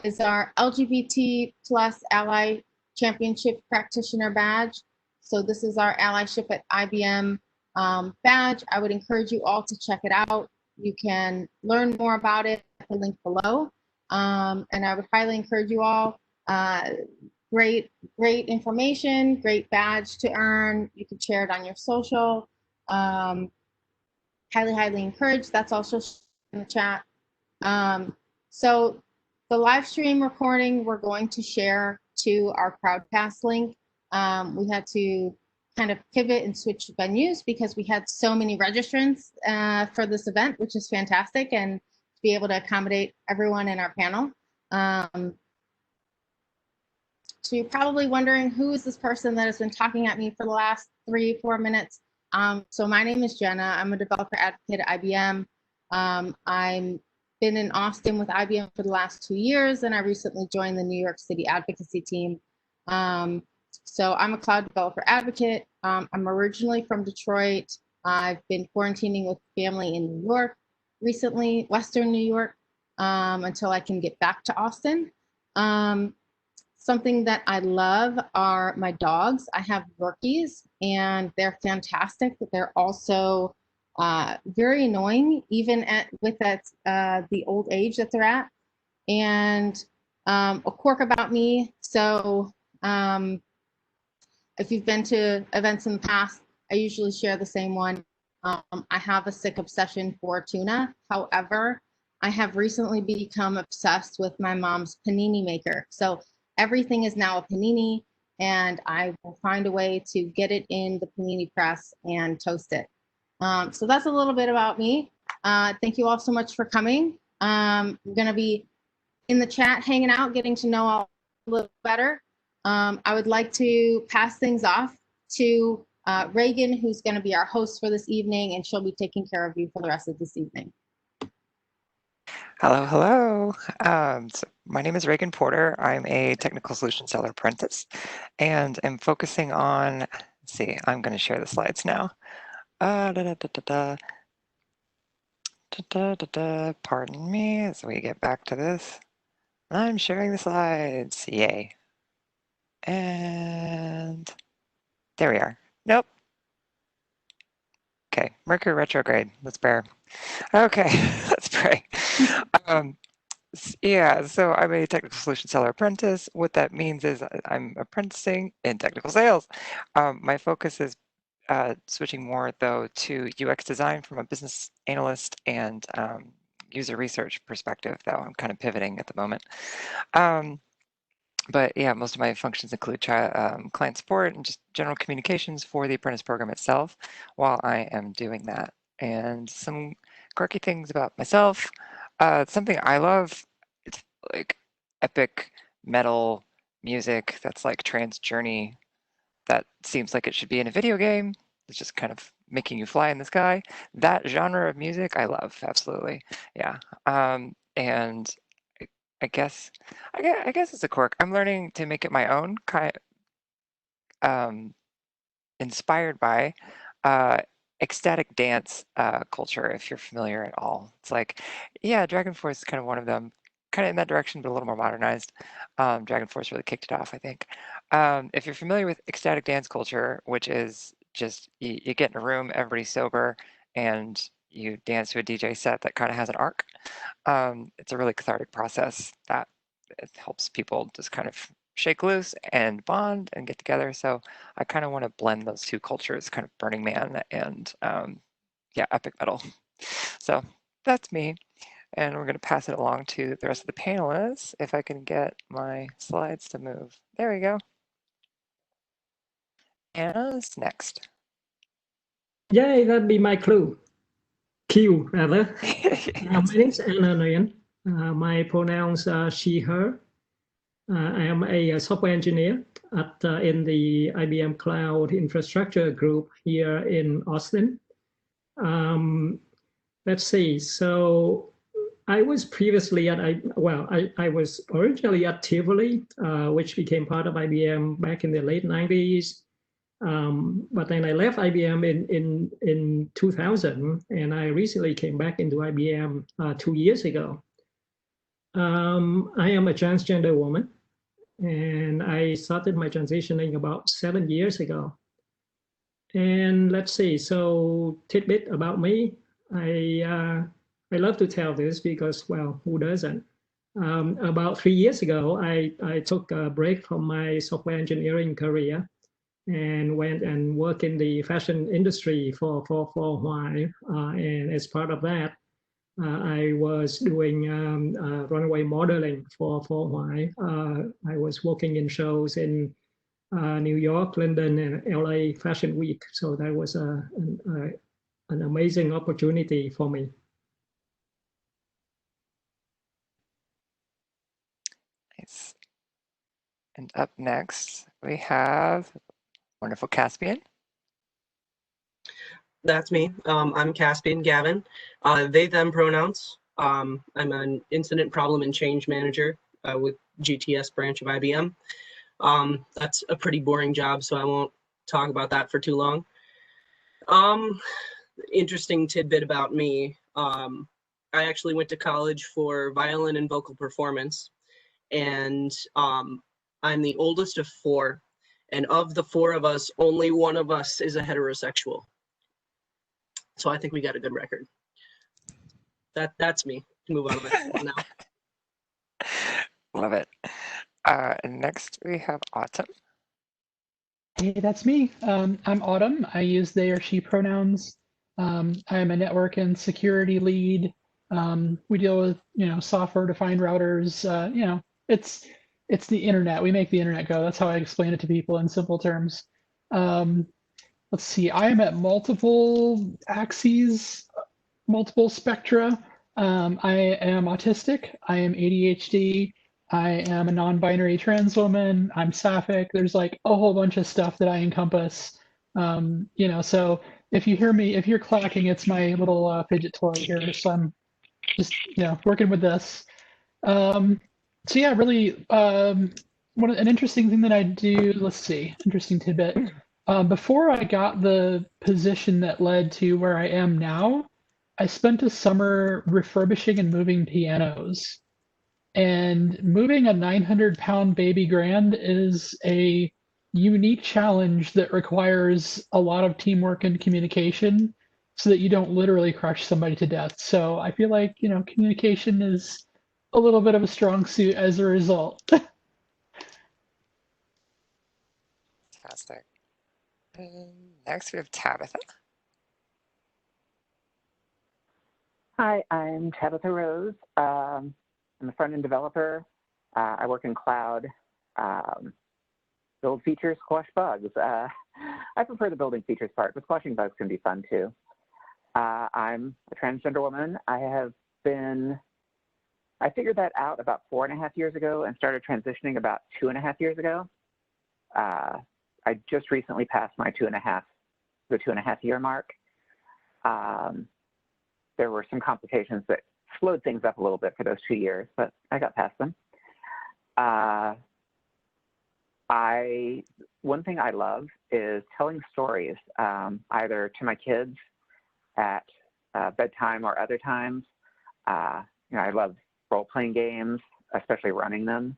is our LGBT plus ally championship practitioner badge. So this is our allyship at IBM badge. I would encourage you all to check it out. You can learn more about it at the link below. And I would highly encourage you all. Great information, great badge to earn. You can share it on your social. Highly encouraged. That's also in the chat. So the live stream recording we're going to share to our Crowdcast link. We had to kind of pivot and switch venues because we had so many registrants for this event, which is fantastic, and to be able to accommodate everyone in our panel. So you're probably wondering, who is this person that has been talking at me for the last 3-4 minutes? So my name is Jenna. I'm a developer advocate at IBM. I've been in Austin with IBM for the last 2 years, and I recently joined the New York City advocacy team. So I'm a cloud developer advocate. I'm originally from Detroit. I've been quarantining with family in New York recently, Western New York, until I can get back to Austin. Something that I love are my dogs. I have Yorkies, and they're fantastic. They're also very annoying, even with the old age that they're at. And a quirk about me. So if you've been to events in the past, I usually share the same one. I have a sick obsession for tuna. However, I have recently become obsessed with my mom's panini maker. So everything is now a panini, and I will find a way to get it in the panini press and toast it. So that's a little bit about me. Thank you all so much for coming. I'm going to be in the chat hanging out, getting to know all a little better. I would like to pass things off to Reagan, who's going to be our host for this evening, and she'll be taking care of you for the rest of this evening. Hello, hello. So my name is Reagan Porter. I'm a technical solution seller apprentice, and I'm focusing on, let's see, I'm going to share the slides now. Pardon me as we get back to this. I'm sharing the slides. Yay. And there we are. Nope. Okay, Mercury retrograde. Let's bear. Okay, let's pray. Yeah, so I'm a technical solution seller apprentice. What that means is I'm apprenticing in technical sales. My focus is switching more, though, to UX design from a business analyst and user research perspective, though I'm kind of pivoting at the moment. But yeah, most of my functions include client support and just general communications for the apprentice program itself while I am doing that. And some quirky things about myself. Something I love, it's like epic metal music that's like trans journey that seems like it should be in a video game. It's just kind of making you fly in the sky. That genre of music I love, absolutely. Yeah. And I guess it's a quirk. I'm learning to make it my own, inspired by ecstatic dance culture, if you're familiar at all. It's like, yeah, Dragon Force is kind of one of them, kind of in that direction, but a little more modernized. Dragon Force really kicked it off, I think. If you're familiar with ecstatic dance culture, which is just you get in a room, everybody's sober, and you dance to a DJ set that kind of has an arc. It's a really cathartic process that it helps people just kind of shake loose and bond and get together. So I kind of want to blend those two cultures, kind of Burning Man and yeah, epic metal. So that's me. And we're going to pass it along to the rest of the panelists. If I can get my slides to move. There we go. Anna's next. Yay, that'd be my clue. Q, rather. My name is Anna Nguyen. My pronouns are she, her. I am a software engineer in the IBM Cloud Infrastructure Group here in Austin. Let's see. So I was previously at, I was originally at Tivoli, which became part of IBM back in the late 90s. But then I left IBM in 2000, and I recently came back into IBM 2 years ago. I am a transgender woman, and I started my transitioning about 7 years ago. And let's see, so tidbit about me. I love to tell this because, well, who doesn't? About 3 years ago, I took a break from my software engineering career and went and worked in the fashion industry for a while. And as part of that, I was doing runway modeling for a while. I was working in shows in New York, London, and LA Fashion Week. So that was an amazing opportunity for me. Nice. And up next, we have wonderful Caspian. That's me. I'm Caspian Gavin. They, them pronouns. I'm an incident problem and change manager with GTS branch of IBM. That's a pretty boring job, so I won't talk about that for too long. Interesting tidbit about me. I actually went to college for violin and vocal performance, and I'm the oldest of 4, and of the 4 of us, only one of us is a heterosexual. So I think we got a good record. That's me. Move on to that now. Love it. And next we have Autumn. Hey, that's me. I'm Autumn. I use they or she pronouns. I'm a network and security lead. We deal with, software-defined routers. It's the internet. We make the internet go. That's how I explain it to people in simple terms. Let's see. I am at multiple axes, multiple spectra. I am autistic. I am ADHD. I am a non-binary trans woman. I'm sapphic. There's like a whole bunch of stuff that I encompass. So if you hear me, if you're clacking, it's my little fidget toy here. So I'm just, working with this. So yeah, really, an interesting thing that I do, let's see, interesting tidbit. Before I got the position that led to where I am now, I spent a summer refurbishing and moving pianos. And moving a 900-pound baby grand is a unique challenge that requires a lot of teamwork and communication so that you don't literally crush somebody to death. So I feel like, communication is a little bit of a strong suit as a result. Fantastic. And next we have Tabitha. Hi, I'm Tabitha Rose. I'm a front-end developer. I work in cloud, build features, squash bugs. I prefer the building features part, but squashing bugs can be fun too. I'm a transgender woman. I figured that out about 4.5 years ago and started transitioning about 2.5 years ago. I just recently passed my the 2.5 year mark. There were some complications that slowed things up a little bit for those 2 years, but I got past them. One thing I love is telling stories, either to my kids at bedtime or other times. I love role-playing games, especially running them,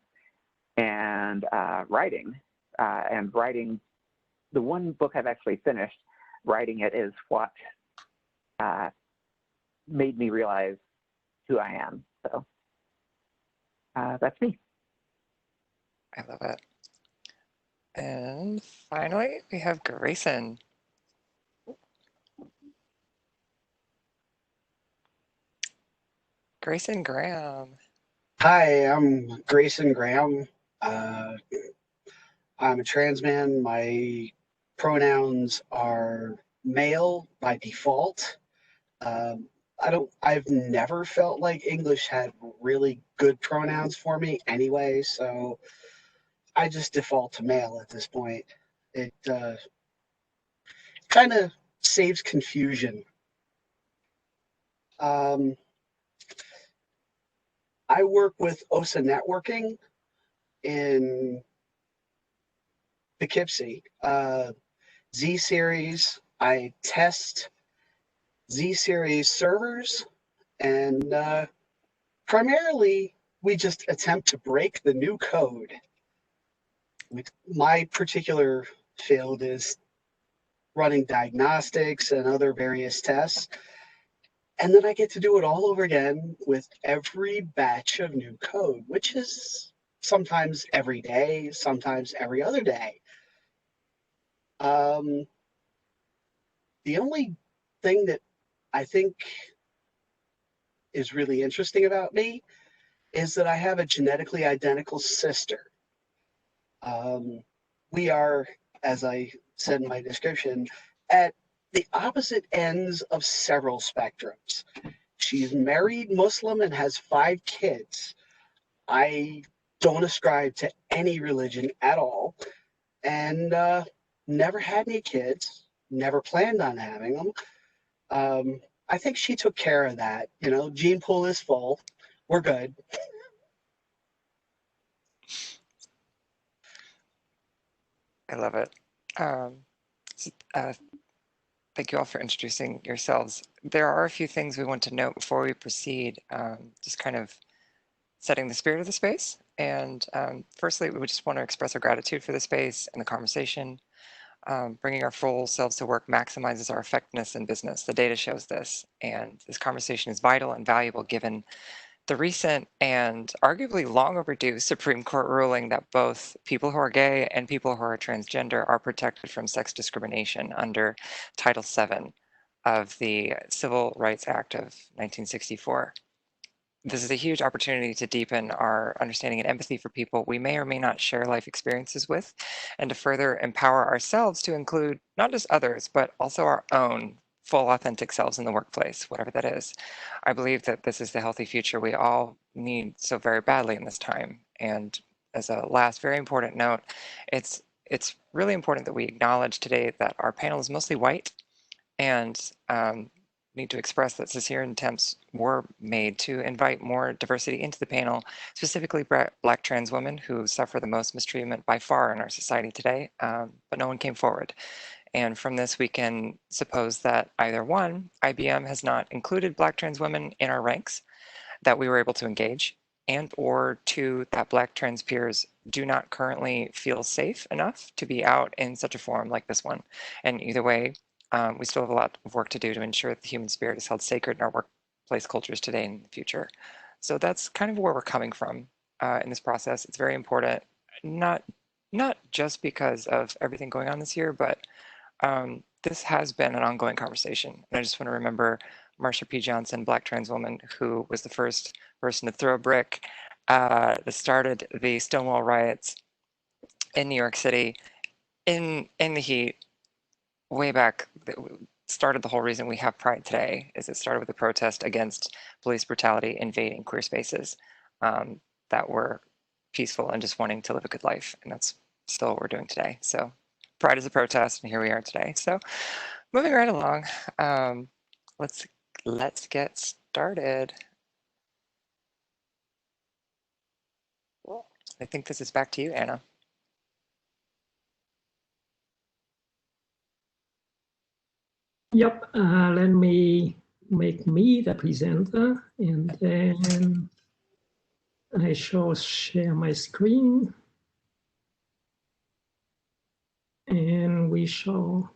and writing. The one book I've actually finished, writing it is what made me realize who I am. So that's me. I love it. And finally, we have Grayson. Grayson Graham. Hi, I'm Grayson Graham. I'm a trans man. My pronouns are male by default. I've never felt like English had really good pronouns for me anyway, so I just default to male at this point. It kind of saves confusion. I work with OSA Networking in Poughkeepsie. Z-Series, I test Z-Series servers and primarily we just attempt to break the new code. My particular field is running diagnostics and other various tests. And then I get to do it all over again with every batch of new code, which is sometimes every day, sometimes every other day. The only thing that I think is really interesting about me is that I have a genetically identical sister. We are, as I said in my description, at the opposite ends of several spectrums. She's married, Muslim, and has 5 kids. I don't ascribe to any religion at all, and never had any kids, never planned on having them. I think she took care of that. You know, gene pool is full. We're good. I love it. Thank you all for introducing yourselves. There are a few things we want to note before we proceed, just kind of setting the spirit of the space. And firstly, we just want to express our gratitude for the space and the conversation. Bringing our full selves to work maximizes our effectiveness in business. The data shows this, and this conversation is vital and valuable given the recent and arguably long overdue Supreme Court ruling that both people who are gay and people who are transgender are protected from sex discrimination under Title VII of the Civil Rights Act of 1964. This is a huge opportunity to deepen our understanding and empathy for people we may or may not share life experiences with, and to further empower ourselves to include not just others, but also our own full authentic selves in the workplace, whatever that is. I believe that this is the healthy future we all need so very badly in this time. And as a last very important note, it's really important that we acknowledge today that our panel is mostly white, and need to express that sincere attempts were made to invite more diversity into the panel, specifically Black trans women who suffer the most mistreatment by far in our society today, but no one came forward. And from this, we can suppose that either one, IBM has not included Black trans women in our ranks that we were able to engage, and or two, that Black trans peers do not currently feel safe enough to be out in such a forum like this one. And either way, we still have a lot of work to do to ensure that the human spirit is held sacred in our workplace cultures today and in the future. So that's kind of where we're coming from in this process. It's very important, not just because of everything going on this year, but this has been an ongoing conversation. And I just want to remember Marsha P. Johnson, Black trans woman, who was the first person to throw a brick that started the Stonewall riots in New York City in the heat. Way back, started the whole reason we have Pride today. Is it started with a protest against police brutality invading queer spaces that were peaceful and just wanting to live a good life, and that's still what we're doing today. So Pride is a protest, and here we are today. So moving right along, let's get started. I think this is back to you, Anna. Yep, let me make me the presenter, and then I shall share my screen, and we shall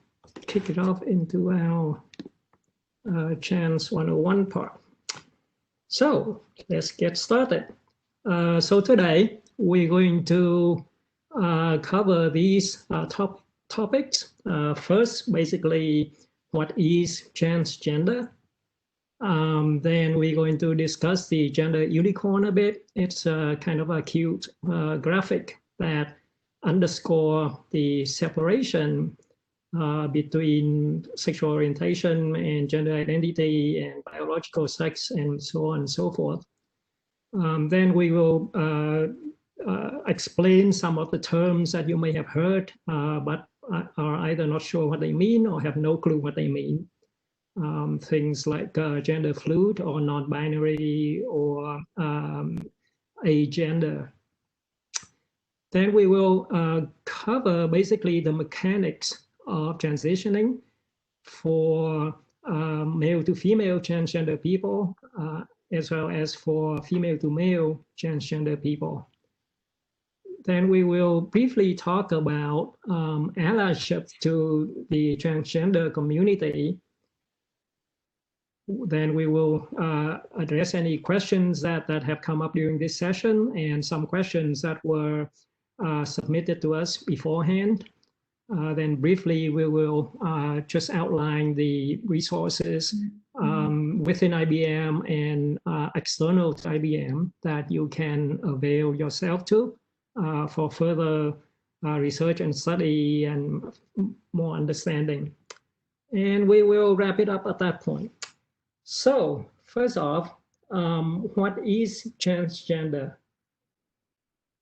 kick it off into our Chance 101 part. So let's get started. So today we're going to cover these topics. First, basically, what is transgender? Then we're going to discuss the gender unicorn a bit. It's kind of a cute graphic that underscore the separation between sexual orientation and gender identity and biological sex and so on and so forth. Then we will explain some of the terms that you may have heard, but are either not sure what they mean or have no clue what they mean. Things like gender fluid or non-binary or agender. Then we will cover basically the mechanics of transitioning for male to female transgender people, as well as for female to male transgender people. Then we will briefly talk about allyship to the transgender community. Then we will address any questions that have come up during this session and some questions that were submitted to us beforehand. Then briefly, we will just outline the resources within IBM and external to IBM that you can avail yourself to for further research and study and more understanding. And we will wrap it up at that point. So first off, what is transgender?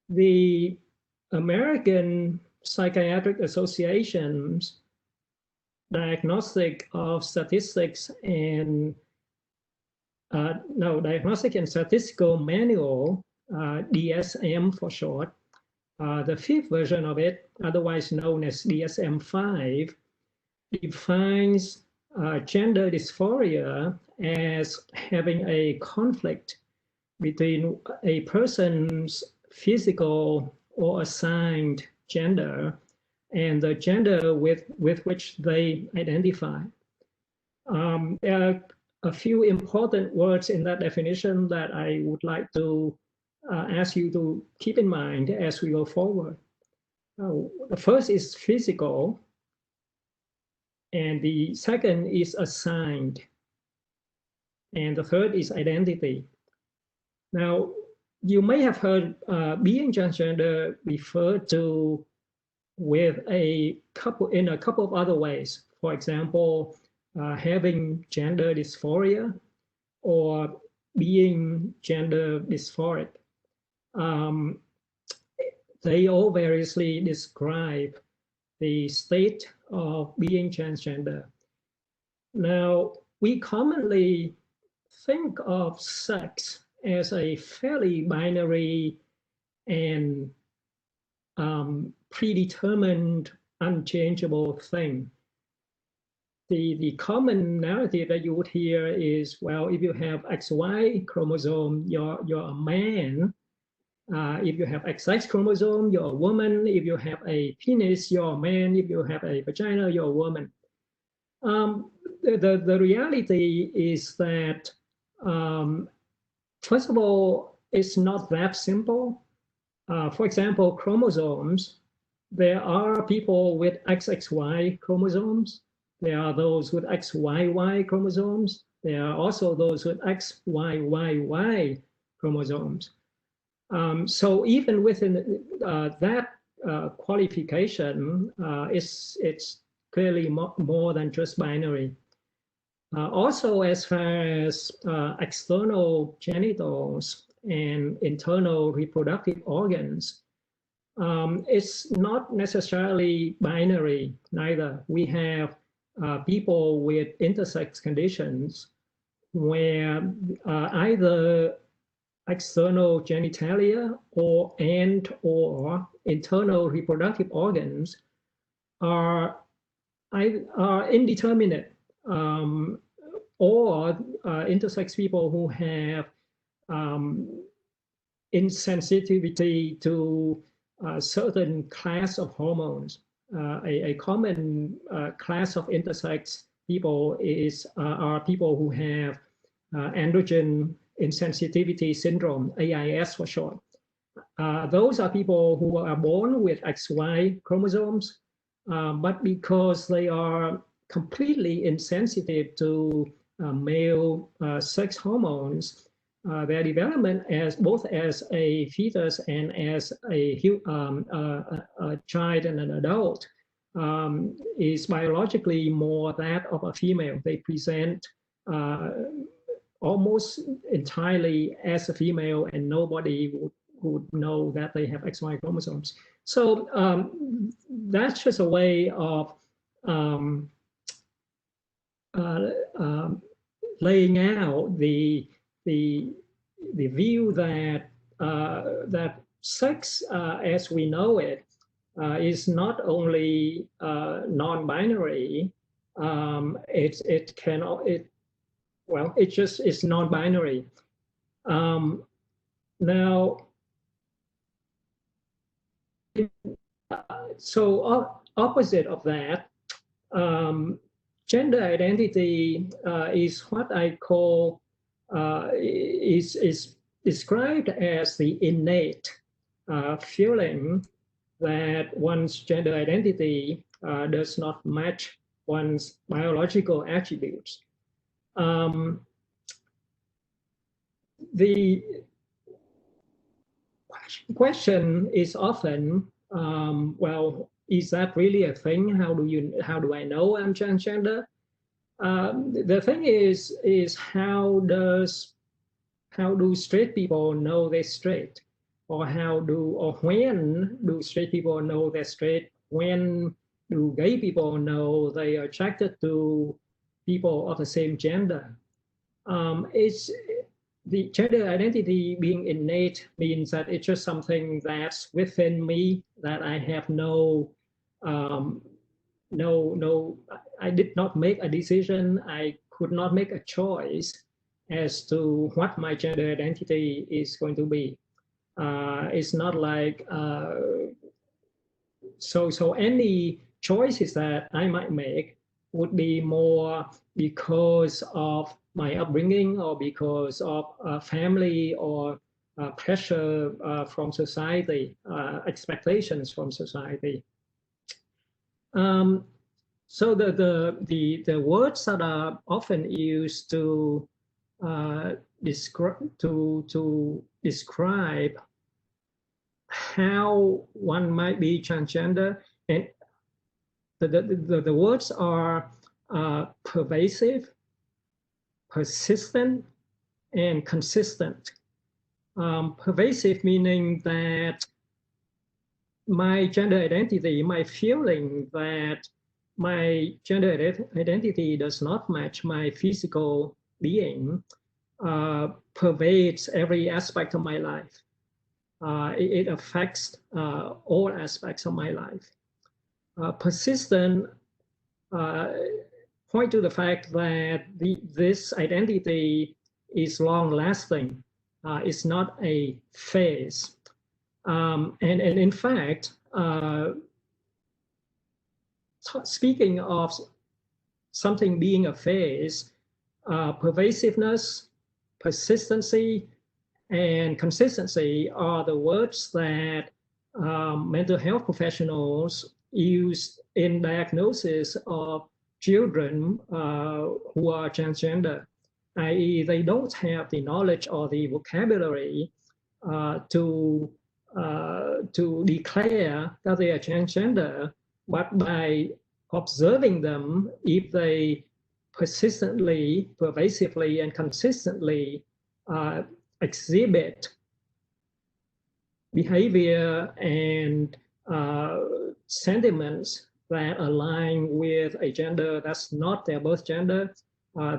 The American Psychiatric Association's Diagnostic and Statistical Manual, DSM for short, the fifth version of it, otherwise known as DSM-5, defines gender dysphoria as having a conflict between a person's physical or assigned gender and the gender with which they identify. There are a few important words in that definition that I would like to ask you to keep in mind as we go forward. The first is physical, and the second is assigned, and the third is identity. Now, you may have heard being transgender referred to with in a couple of other ways. For example, having gender dysphoria or being gender dysphoric. They all variously describe the state of being transgender. Now, we commonly think of sex as a fairly binary and predetermined, unchangeable thing. The common narrative that you would hear is, well, if you have XY chromosome, you're a man. If you have XX chromosome, you're a woman. If you have a penis, you're a man. If you have a vagina, you're a woman. The reality is that, first of all, it's not that simple. For example, chromosomes, there are people with XXY chromosomes. There are those with XYY chromosomes. There are also those with XYYY chromosomes. So even within that qualification, it's clearly more than just binary. Also, as far as external genitals and internal reproductive organs, it's not necessarily binary neither. We have people with intersex conditions where either external genitalia or internal reproductive organs are indeterminate, or intersex people who have insensitivity to a certain class of hormones. A common class of intersex people are people who have androgen insensitivity syndrome, AIS for short. Those are people who are born with XY chromosomes, but because they are completely insensitive to male sex hormones, their development both as a fetus and as a child and an adult is biologically more that of a female. They present almost entirely as a female, and nobody would know that they have XY chromosomes. So that's just a way of laying out the view that that sex as we know it is not only non-binary. It's non-binary. Now, so opposite of that, gender identity is what I call is described as the innate feeling that one's gender identity does not match one's biological attributes. The question is often, well, is that really a thing? How do I know I'm transgender? The thing is how do straight people know they're straight, or when do straight people know they're straight? When do gay people know they are attracted to people of the same gender? It's the gender identity being innate means that it's just something that's within me, that I have I did not make a decision. I could not make a choice as to what my gender identity is going to be. It's not like, so any choices that I might make would be more because of my upbringing, or because of family, or pressure from society, expectations from society. So the words that are often used to describe how one might be transgender, and the words are pervasive, persistent, and consistent. Pervasive meaning that my gender identity, my feeling that my gender identity does not match my physical being, pervades every aspect of my life. It affects all aspects of my life. Persistent point to the fact that this identity is long-lasting. It's not a phase. And in fact, speaking of something being a phase, pervasiveness, persistency, and consistency are the words that mental health professionals use in diagnosis of children who are transgender, i.e. they don't have the knowledge or the vocabulary to declare that they are transgender, but by observing them, if they persistently, pervasively, and consistently exhibit behavior and sentiments that align with a gender that's not their birth gender,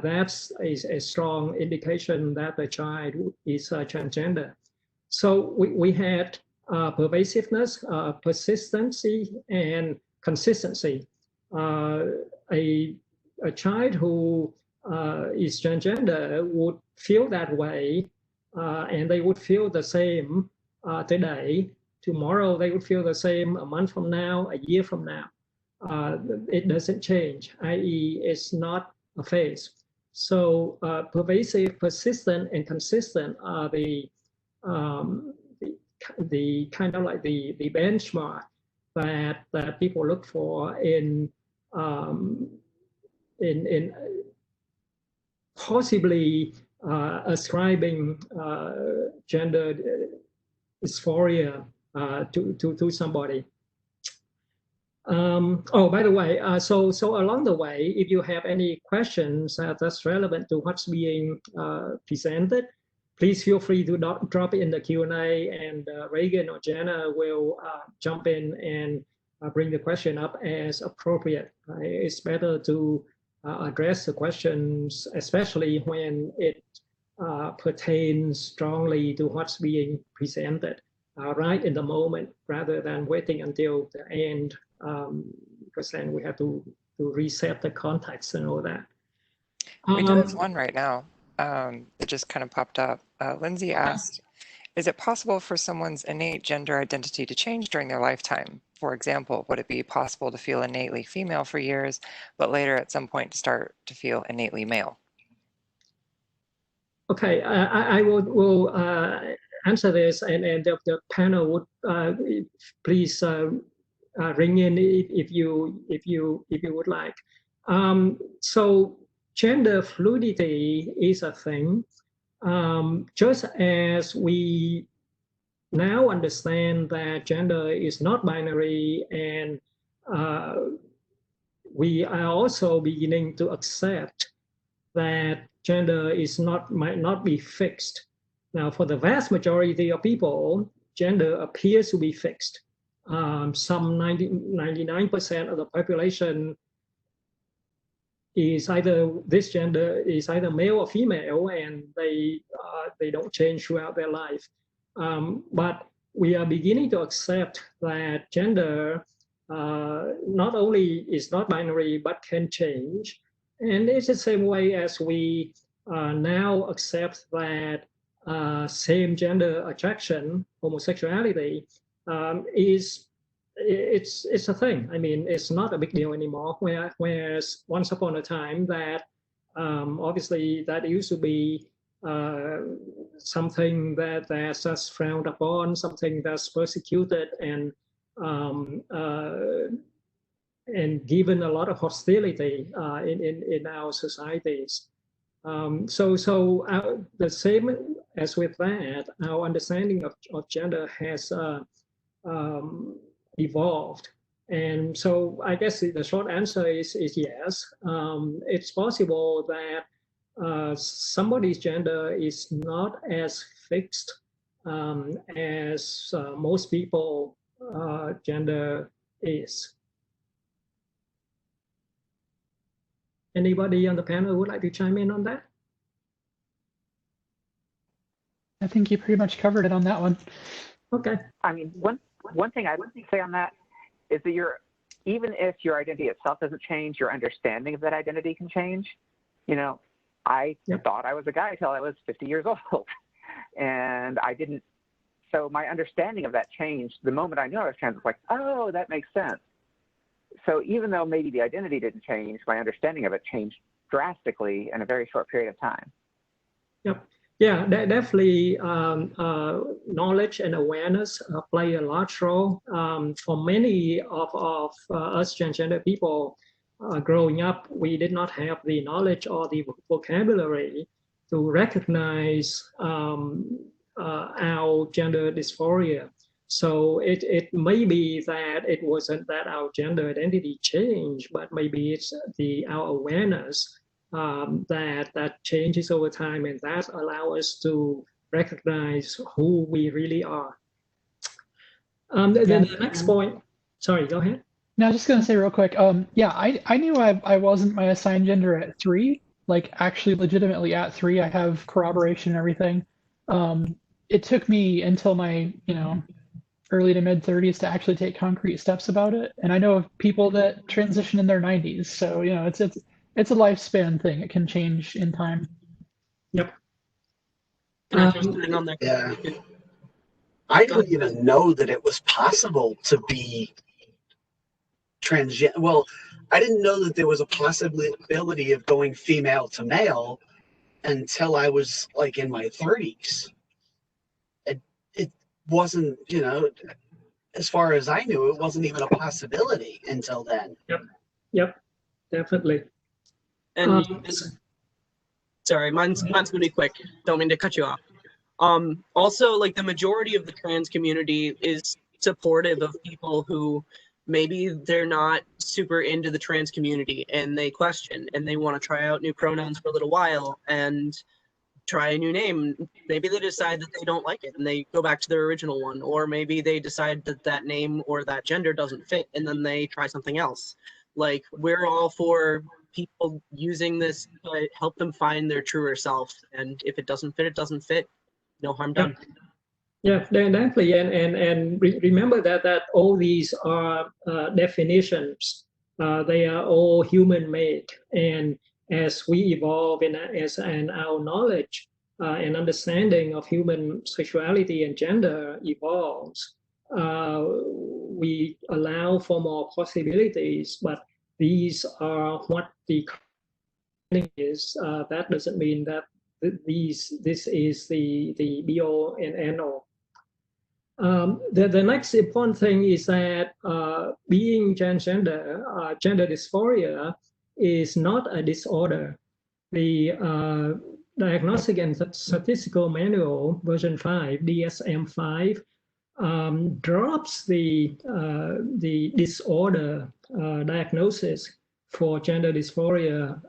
that's a strong indication that the child is transgender. So we had pervasiveness, persistency, and consistency. A child who is transgender would feel that way, and they would feel the same today. Tomorrow they would feel the same a month from now, a year from now. It doesn't change, i.e. it's not a phase. So pervasive, persistent, and consistent are the kind of like the benchmark that people look for in possibly ascribing gender dysphoria to somebody. Oh, by the way, so along the way, if you have any questions that's relevant to what's being presented, please feel free to drop it in the Q&A, and Reagan or Jenna will jump in and bring the question up as appropriate. It's better to address the questions, especially when it pertains strongly to what's being presented right in the moment, rather than waiting until the end, because then we have to reset the context and all that. We do have one right now. that just kind of popped up. Lindsay asked, is it possible for someone's innate gender identity to change during their lifetime? For example, would it be possible to feel innately female for years, but later at some point to start to feel innately male? Okay, I will answer this, and the panel would please ring in if you would like. So gender fluidity is a thing, just as we now understand that gender is not binary, and we are also beginning to accept that gender might not be fixed. Now, for the vast majority of people, gender appears to be fixed. Some 99% of the population is either this gender is either male or female, and they don't change throughout their life. But we are beginning to accept that gender not only is not binary but can change. And it's the same way as we now accept that same gender attraction, homosexuality, it's a thing. I mean, it's not a big deal anymore. Whereas once upon a time, that obviously that used to be something that's just frowned upon, something that's persecuted, and given a lot of hostility in our societies. So the same as with that, our understanding of gender has evolved. And so I guess the short answer is yes. It's possible that somebody's gender is not as fixed as most people gender is. Anybody on the panel would like to chime in on that? I think you pretty much covered it on that one. Okay. I mean, one thing I would say on that is that even if your identity itself doesn't change, your understanding of that identity can change. You know, I thought I was a guy until I was 50 years old, and I didn't. So my understanding of that changed the moment I knew I was trans. It's like, oh, that makes sense. So even though maybe the identity didn't change, my understanding of it changed drastically in a very short period of time. Yep. Yeah, definitely knowledge and awareness play a large role. For many of us transgender people growing up, we did not have the knowledge or the vocabulary to recognize our gender dysphoria. So it may be that it wasn't that our gender identity changed, but maybe it's our awareness that changes over time, and that allows us to recognize who we really are. Then the next point, sorry, go ahead. No, I was just going to say real quick. Yeah, I knew I wasn't my assigned gender at 3, like actually legitimately at 3. I have corroboration and everything. It took me until my, early to mid 30s to actually take concrete steps about it. And I know of people that transition in their 90s. So, it's a lifespan thing. It can change in time. Yep. Yeah. I didn't even know that it was possible to be transgender. Well, I didn't know that there was a possibility of going female to male until I was like in my 30s. It wasn't, as far as I knew, it wasn't even a possibility until then. Yep, definitely. And sorry, mine's gonna be quick. Don't mean to cut you off. Also, like, the majority of the trans community is supportive of people who maybe they're not super into the trans community and they question and they want to try out new pronouns for a little while and try a new name. Maybe they decide that they don't like it and they go back to their original one, or maybe they decide that that name or that gender doesn't fit and then they try something else. Like, we're all for people using this to help them find their truer self, and if it doesn't fit, it doesn't fit. No harm done. Yeah, definitely. And remember that all these are definitions. They are all human made, and as we evolve and our knowledge and understanding of human sexuality and gender evolves, we allow for more possibilities, but these are what the is. That doesn't mean that this is the be all and end all. The next important thing is that being transgender, gender dysphoria, is not a disorder. The Diagnostic and Statistical Manual, version 5, DSM-5, drops the disorder diagnosis for gender dysphoria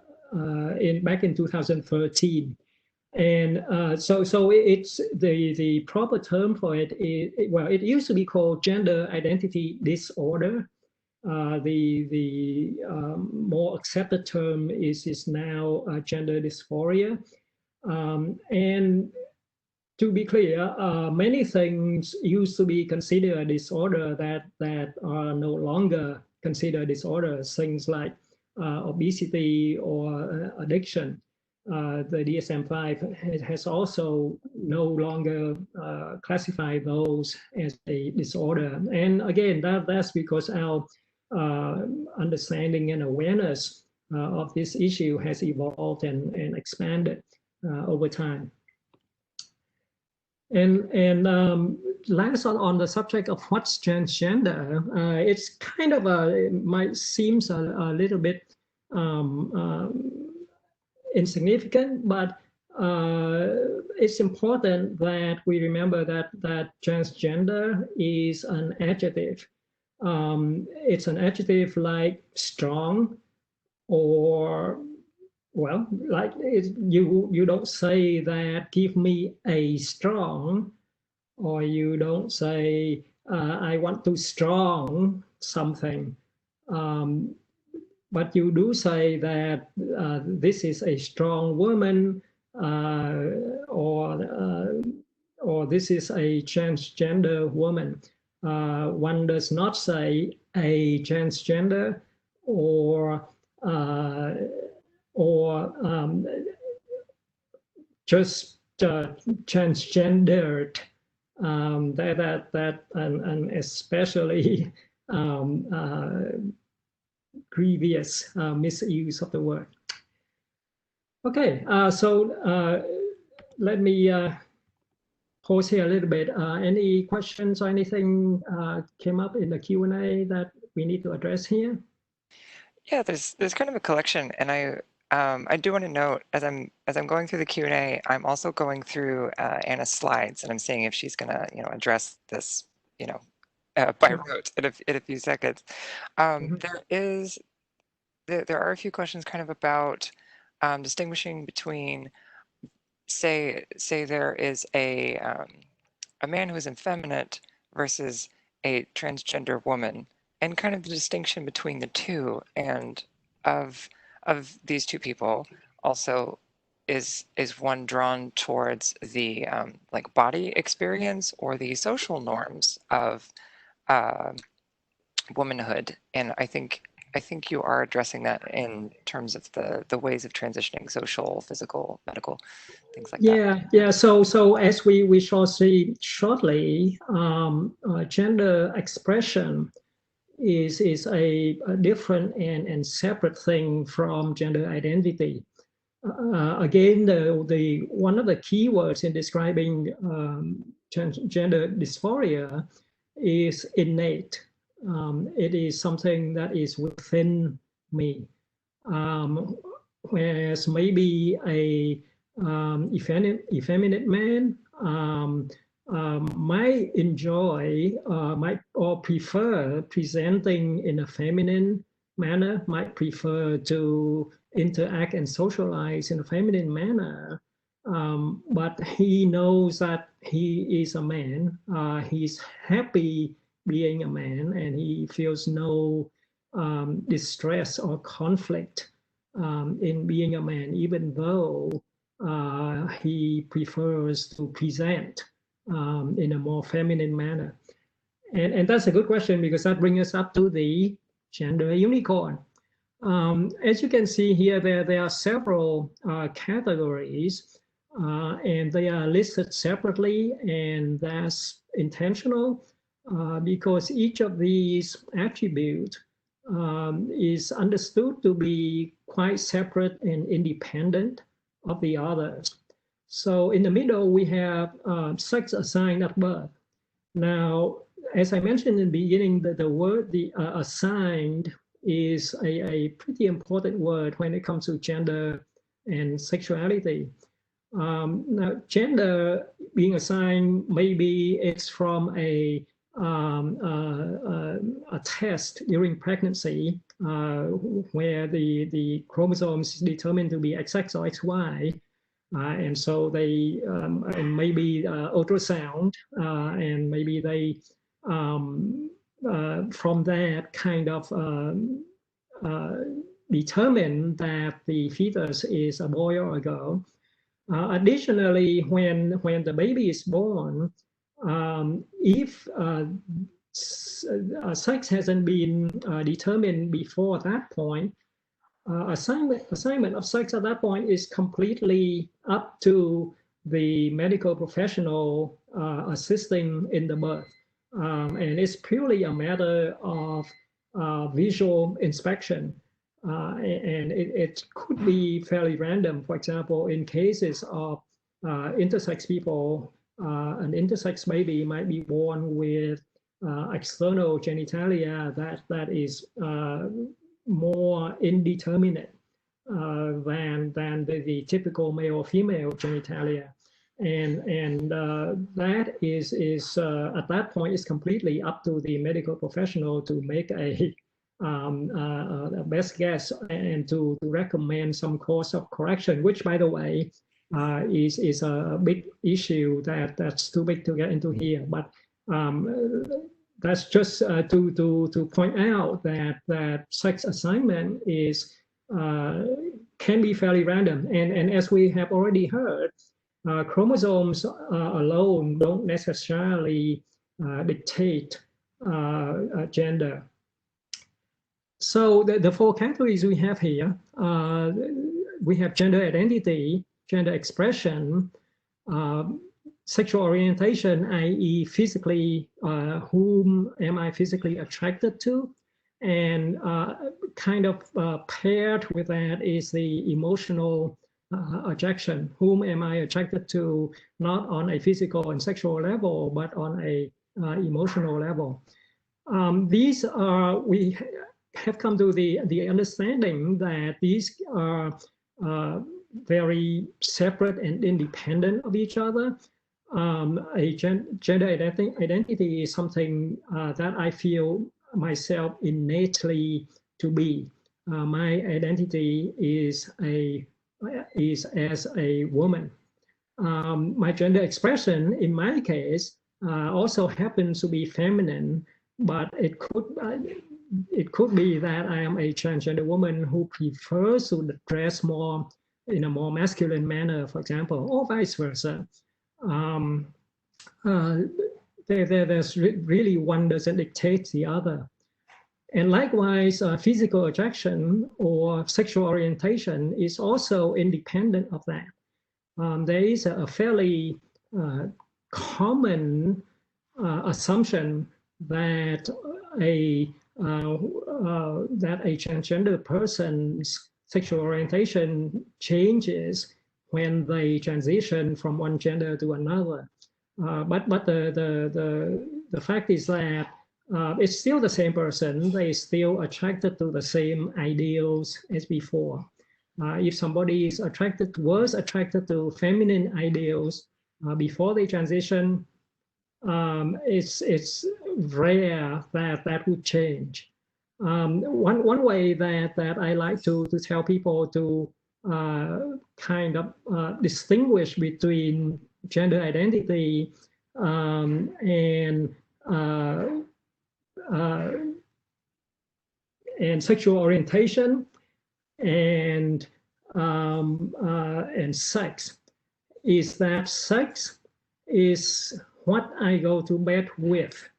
back in 2013. And so it's the proper term for it is, well, it used to be called gender identity disorder. The more accepted term is now gender dysphoria. And to be clear, many things used to be considered a disorder that are no longer considered disorders, things like obesity or addiction. The DSM-5 has also no longer classified those as a disorder. And again, that's because our understanding and awareness of this issue has evolved and expanded over time. And last on the subject of what's transgender, it's kind of it might seems a little bit insignificant, but it's important that we remember that transgender is an adjective. It's an adjective like strong, or well, like you don't say that give me a strong, or you don't say I want to strong something. But you do say that this is a strong woman, or this is a transgender woman. One does not say a transgender or just transgendered. That and especially previous misuse of the word. Okay, so let me pause here a little bit. Any questions or anything came up in the Q&A that we need to address here? Yeah, there's kind of a collection, and I do want to note as I'm going through the Q&A, I'm also going through Anna's slides, and I'm seeing if she's gonna address this by rote in a few seconds. There are a few questions kind of about distinguishing between, say there is a man who is effeminate versus a transgender woman, and kind of the distinction between the two, and of these two people also is one drawn towards the like body experience or the social norms of womanhood. And I think you are addressing that in terms of the ways of transitioning, social, physical, medical, things like that. Yeah. So as we shall see shortly, gender expression is a different and separate thing from gender identity. Again, the one of the key words in describing gender dysphoria is innate. It is something that is within me. Whereas maybe a effeminate man might enjoy, might or prefer presenting in a feminine manner, might prefer to interact and socialize in a feminine manner, but he knows that he is a man. He's happy being a man, and he feels no distress or conflict in being a man, even though he prefers to present in a more feminine manner. And that's a good question, because that brings us up to the gender unicorn. As you can see here, there are several categories, and they are listed separately, and that's intentional because each of these attributes is understood to be quite separate and independent of the others. So in the middle, we have sex assigned at birth. Now, as I mentioned in the beginning, the word assigned is a pretty important word when it comes to gender and sexuality. Now, gender being assigned, maybe it's from a test during pregnancy where the chromosomes is determined to be XX or XY. And so they, and maybe ultrasound, and maybe they, from that kind of determine that the fetus is a boy or a girl. Additionally, when the baby is born, if sex hasn't been determined before that point, assignment of sex at that point is completely up to the medical professional assisting in the birth. And it's purely a matter of visual inspection. And it could be fairly random. For example, in cases of intersex people, an intersex baby might be born with external genitalia that is more indeterminate than the typical male or female genitalia, and that is at that point is completely up to the medical professional to make a best guess and to recommend some course of correction, which, by the way, is a big issue that's too big to get into here, but. That's just to point out that sex assignment is can be fairly random, and as we have already heard, chromosomes alone don't necessarily dictate gender. So the four categories we have here, we have gender identity, gender expression, sexual orientation, i.e. physically, whom am I physically attracted to? And kind of paired with that is the emotional attraction. Whom am I attracted to, not on a physical and sexual level, but on a emotional level. These are, we have come to the understanding that these are very separate and independent of each other. A gender identity is something that I feel myself innately to be. My identity is as a woman. My gender expression, in my case, also happens to be feminine, but it could be that I am a transgender woman who prefers to dress more in a more masculine manner, for example, or vice versa. There's really one doesn't dictate the other. And likewise, physical attraction or sexual orientation is also independent of that. There is a fairly common assumption that a transgender person's sexual orientation changes when they transition from one gender to another. But the fact is that it's still the same person. They still attracted to the same ideals as before. If somebody was attracted to feminine ideals before they transition, it's rare that would change. One way that I like to tell people to kind of distinguish between gender identity and sexual orientation and sex is that sex is what I go to bed with.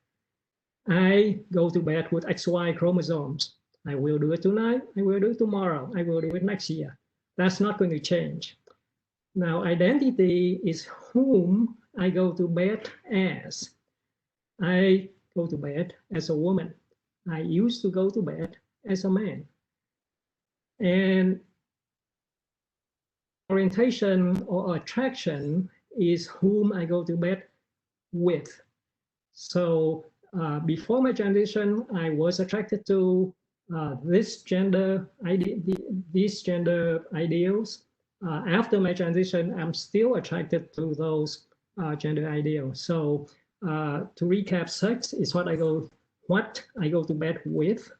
I go to bed with XY chromosomes. I will do it tonight. I will do it tomorrow. I will do it next year. That's not going to change. Now, identity is whom I go to bed as. I go to bed as a woman. I used to go to bed as a man. And orientation or attraction is whom I go to bed with. So before my transition, I was attracted to these gender ideals. After my transition, I'm still attracted to those gender ideals. So to recap, sex is what I go to bed with.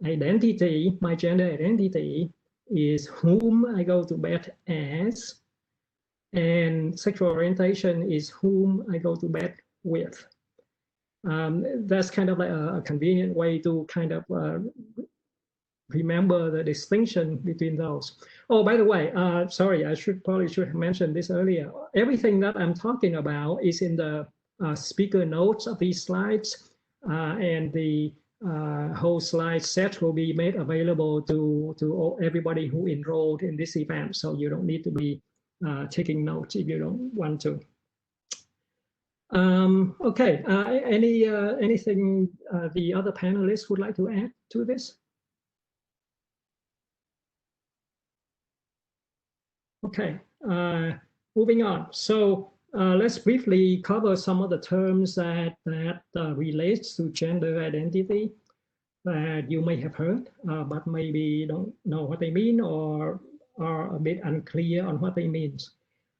Identity, my gender identity, is whom I go to bed as, and sexual orientation is whom I go to bed with. That's kind of like a convenient way to kind of remember the distinction between those. Oh, by the way, sorry, I probably should have mentioned this earlier. Everything that I'm talking about is in the speaker notes of these slides, and the whole slide set will be made available to everybody who enrolled in this event. So you don't need to be taking notes if you don't want to. Okay, anything the other panelists would like to add to this? Okay, moving on. So let's briefly cover some of the terms that relates to gender identity that you may have heard, but maybe don't know what they mean or are a bit unclear on what they mean.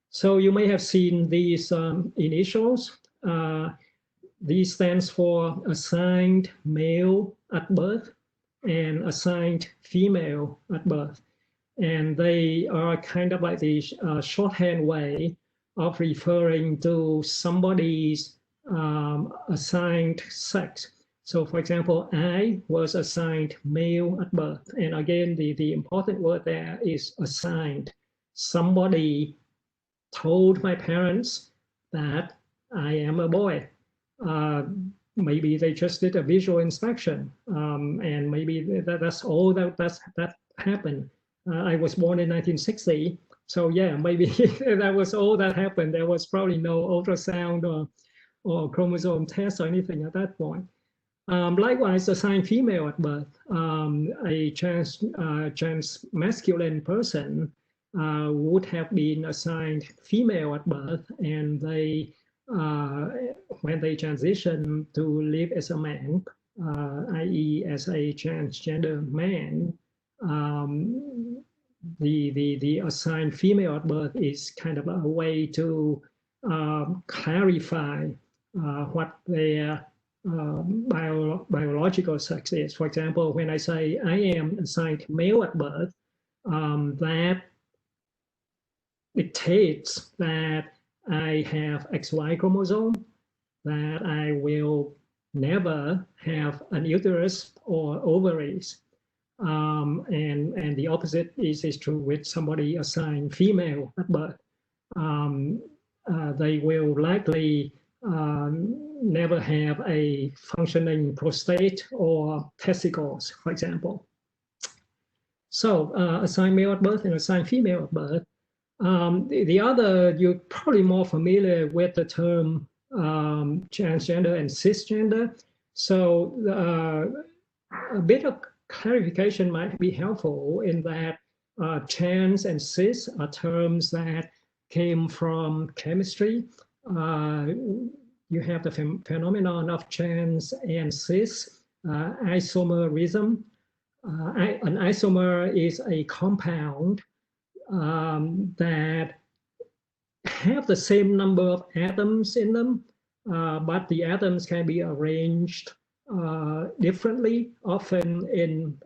So you may have seen these initials. These stands for assigned male at birth and assigned female at birth. And they are kind of like the shorthand way of referring to somebody's assigned sex. So for example, I was assigned male at birth. And again, the important word there is assigned. Somebody told my parents that I am a boy. Maybe they just did a visual inspection, and maybe that's all that happened. I was born in 1960, so yeah, maybe that was all that happened. There was probably no ultrasound or chromosome test or anything at that point. Likewise, assigned female at birth, a trans masculine person would have been assigned female at birth, and they when they transition to live as a man, i.e. as a transgender man, the assigned female at birth is kind of a way to clarify what their biological sex is. For example, when I say I am assigned male at birth, that dictates that I have XY chromosome, that I will never have an uterus or ovaries. And the opposite is true with somebody assigned female at birth. They will likely never have a functioning prostate or testicles, for example. So assigned male at birth and assigned female at birth. The other, you're probably more familiar with the term transgender and cisgender. So a bit of clarification might be helpful in that trans and cis are terms that came from chemistry. You have the phenomenon of trans and cis isomerism. An isomer is a compound that have the same number of atoms in them, but the atoms can be arranged differently, often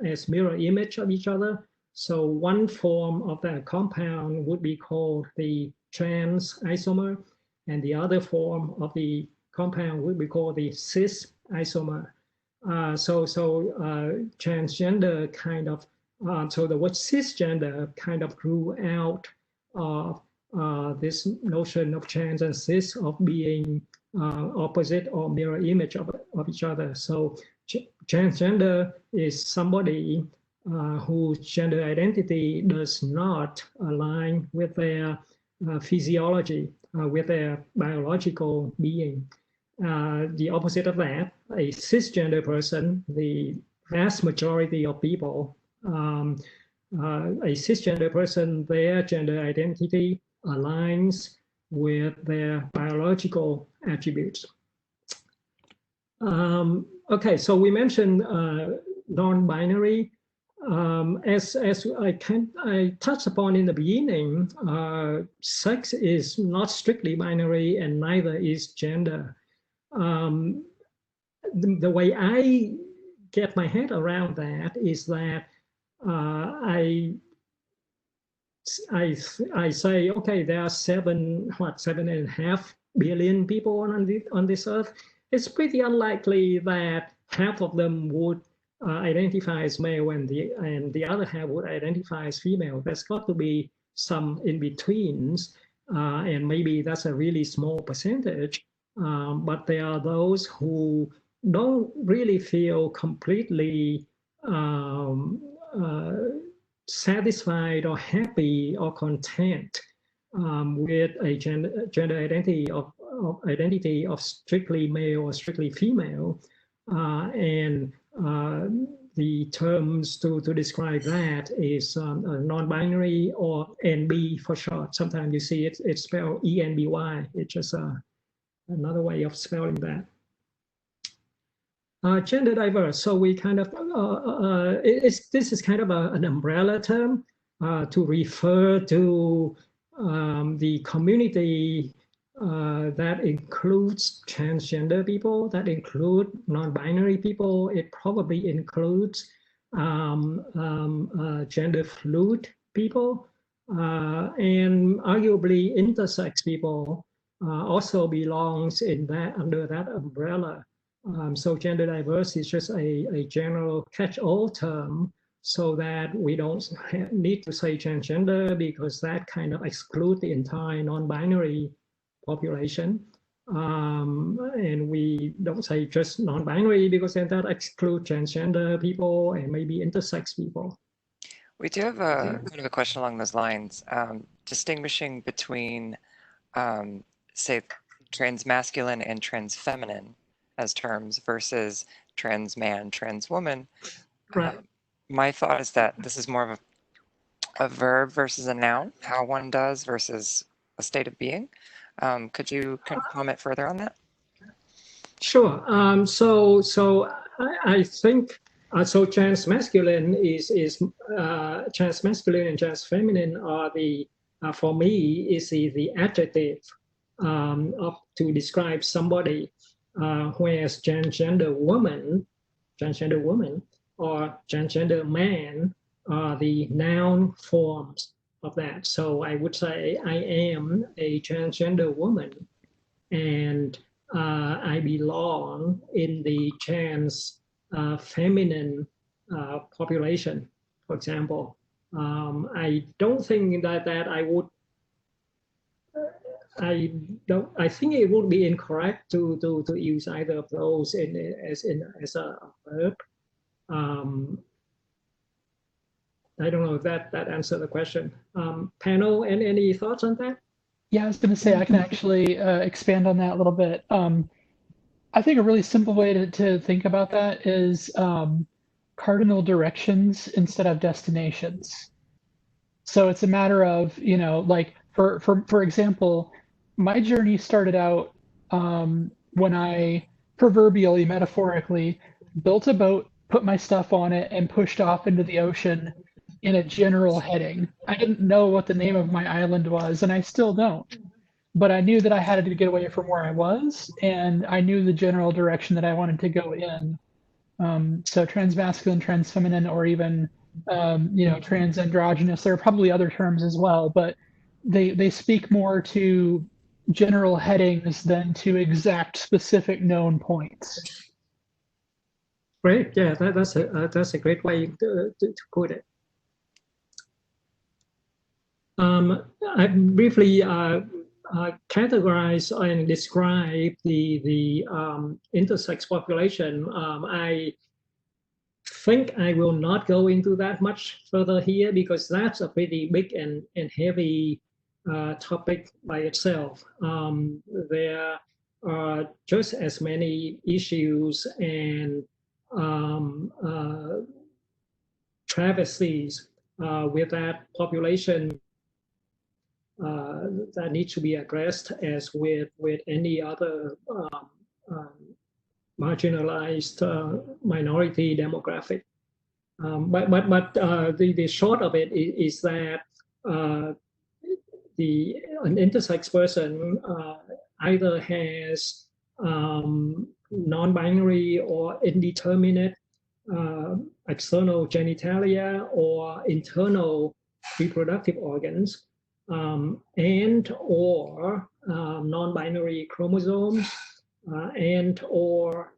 as mirror image of each other. So one form of that compound would be called the trans isomer, and the other form of the compound would be called the cis isomer. So transgender kind of, so the word cisgender kind of grew out of this notion of trans and cis of being opposite or mirror image of each other. So transgender is somebody whose gender identity does not align with their physiology, with their biological being. The opposite of that, a cisgender person, the vast majority of people, a cisgender person, their gender identity aligns with their biological attributes. Okay, so we mentioned non-binary. As I touched upon in the beginning, sex is not strictly binary and neither is gender. The way I get my head around that is that I say, okay, there are 7.5 billion people on this earth. It's pretty unlikely that half of them would identify as male and the other half would identify as female. There's got to be some in-betweens, and maybe that's a really small percentage, but there are those who don't really feel completely satisfied or happy or content with a gender identity of strictly male or strictly female, and the terms to describe that is non-binary or NB for short. Sometimes you see it's spelled ENBY. It's just another way of spelling that. Gender diverse. So we kind of this is kind of an umbrella term to refer to the community that includes transgender people, that include non-binary people. It probably includes gender fluid people, and arguably intersex people also belongs in that under that umbrella. So gender diverse is just a general catch-all term, so that we don't need to say transgender because that kind of excludes the entire non-binary population. And we don't say just non-binary because then that excludes transgender people and maybe intersex people. We do have a kind of a question along those lines, distinguishing between, say, transmasculine and transfeminine as terms versus trans man, trans woman. Right. My thought is that this is more of a verb versus a noun, how one does versus a state of being. Could you kind of comment further on that? Sure. So I think so. Transmasculine is transmasculine and transfeminine are the for me is the adjective to describe somebody, whereas transgender woman or transgender man are the noun forms of that. So I would say I am a transgender woman, and I belong in the trans feminine population, for example. I don't think that I would. I think it would be incorrect to use either of those as a verb. I don't know if that answered the question. Panel, and any thoughts on that? Yeah, I was going to say I can actually expand on that a little bit. I think a really simple way to think about that is cardinal directions instead of destinations. So it's a matter of, like for example, my journey started out when I proverbially, metaphorically, built a boat, put my stuff on it, and pushed off into the ocean in a general heading. I didn't know what the name of my island was, and I still don't. But I knew that I had to get away from where I was, and I knew the general direction that I wanted to go in. So transmasculine, transfeminine, or even transandrogynous. There are probably other terms as well, but they speak more to general headings than to exact specific known points. Great, yeah, that's a great way to put it. I briefly categorize and describe the intersex population, I think I will not go into that much further here because that's a pretty big and heavy topic by itself. There are just as many issues and travesties with that population that needs to be addressed as with any other marginalized minority demographic. But the short of it is that an intersex person either has non-binary or indeterminate external genitalia or internal reproductive organs, and or non-binary chromosomes, and or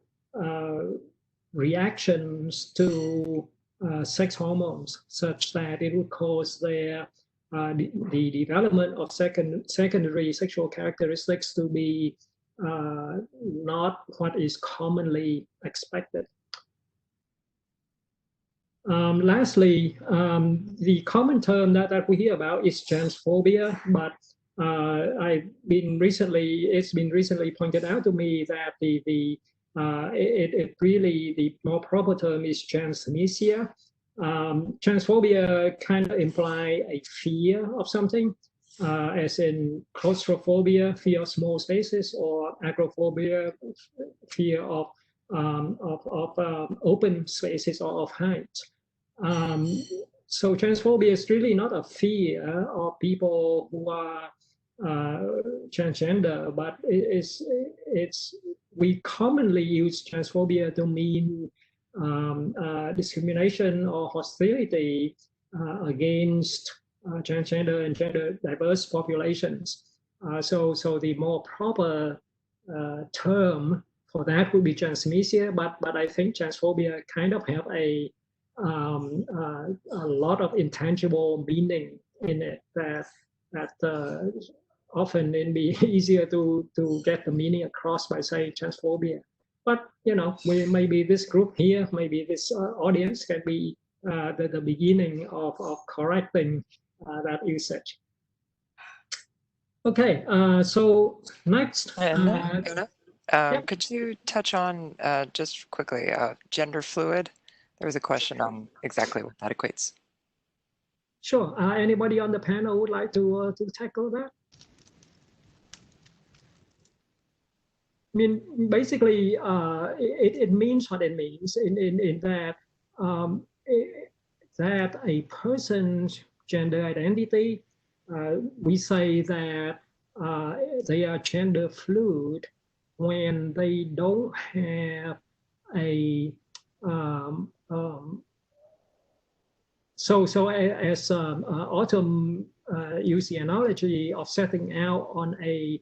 reactions to sex hormones, such that it would cause their the development of secondary sexual characteristics to be not what is commonly expected. Lastly, the common term that we hear about is transphobia, but it's been recently pointed out to me that the more proper term is transnesia. Transphobia kind of imply a fear of something, as in claustrophobia, fear of small spaces, or agoraphobia, fear of open spaces or of heights. So transphobia is really not a fear of people who are transgender, but we commonly use transphobia to mean discrimination or hostility against transgender and gender diverse populations. So the more proper term for that would be transnesia, but I think transphobia kind of have a lot of intangible meaning in it that often it'd be easier to get the meaning across by saying transphobia. But maybe this group here, maybe this audience can be the beginning of correcting that usage. Okay, so next. Could you touch on just quickly gender fluid? There was a question on exactly what that equates. Sure. Anybody on the panel would like to tackle that? I mean, basically, it means what it means in that that a person's gender identity, we say that they are gender fluid when they don't have a so as Autumn used the analogy of setting out on a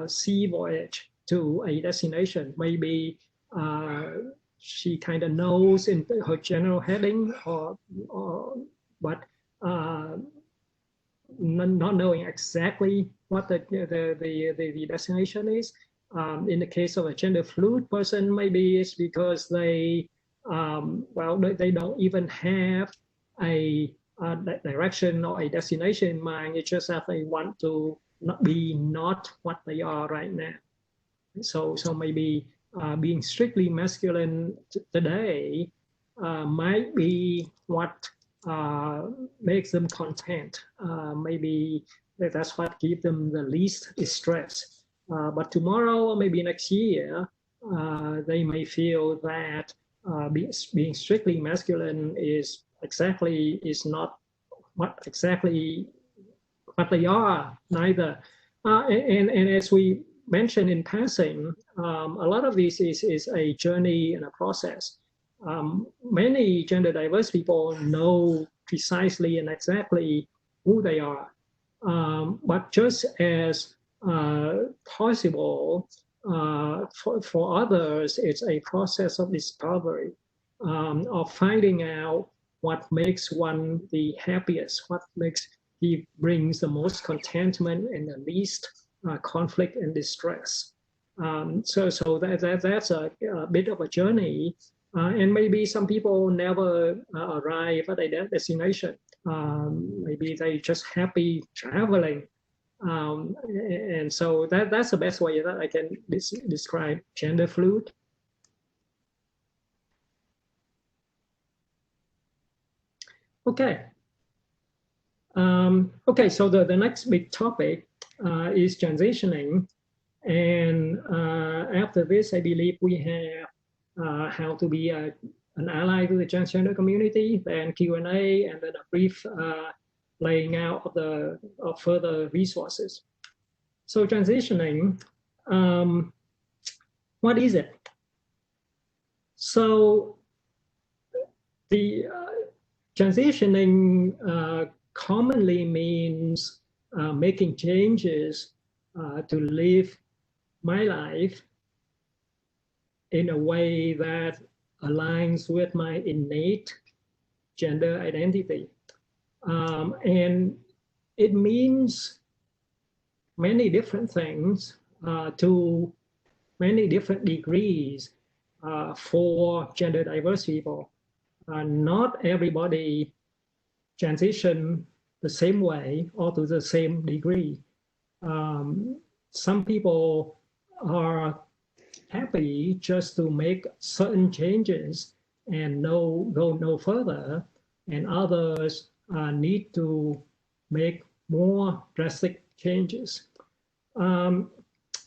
sea voyage to a destination, maybe she kind of knows in her general heading, but not knowing exactly what the destination is. In the case of a gender fluid person, maybe it's because they they don't even have a direction or a destination in mind. It's just that they want to not what they are right now. So maybe being strictly masculine today might be what makes them content. Maybe that's what gives them the least distress. But tomorrow or maybe next year, they may feel that being strictly masculine is not exactly what they are neither. And as we mentioned in passing, a lot of this is a journey and a process. Many gender diverse people know precisely and exactly who they are, but just as possible for others, it's a process of discovery, of finding out what makes one the happiest, what brings the most contentment and the least conflict and distress. So that's a bit of a journey, and maybe some people never arrive at a destination. Maybe they just happy traveling, and so that's the best way that I can describe gender fluid. Okay. Okay, so the next big topic is transitioning. And after this, I believe we have how to be an ally to the transgender community, then Q&A, and then a brief laying out of further resources. So transitioning, what is it? So the transitioning commonly means making changes to live my life in a way that aligns with my innate gender identity. And it means many different things to many different degrees for gender diverse people. Not everybody transition the same way or to the same degree. Some people are happy just to make certain changes and go no further, and others need to make more drastic changes.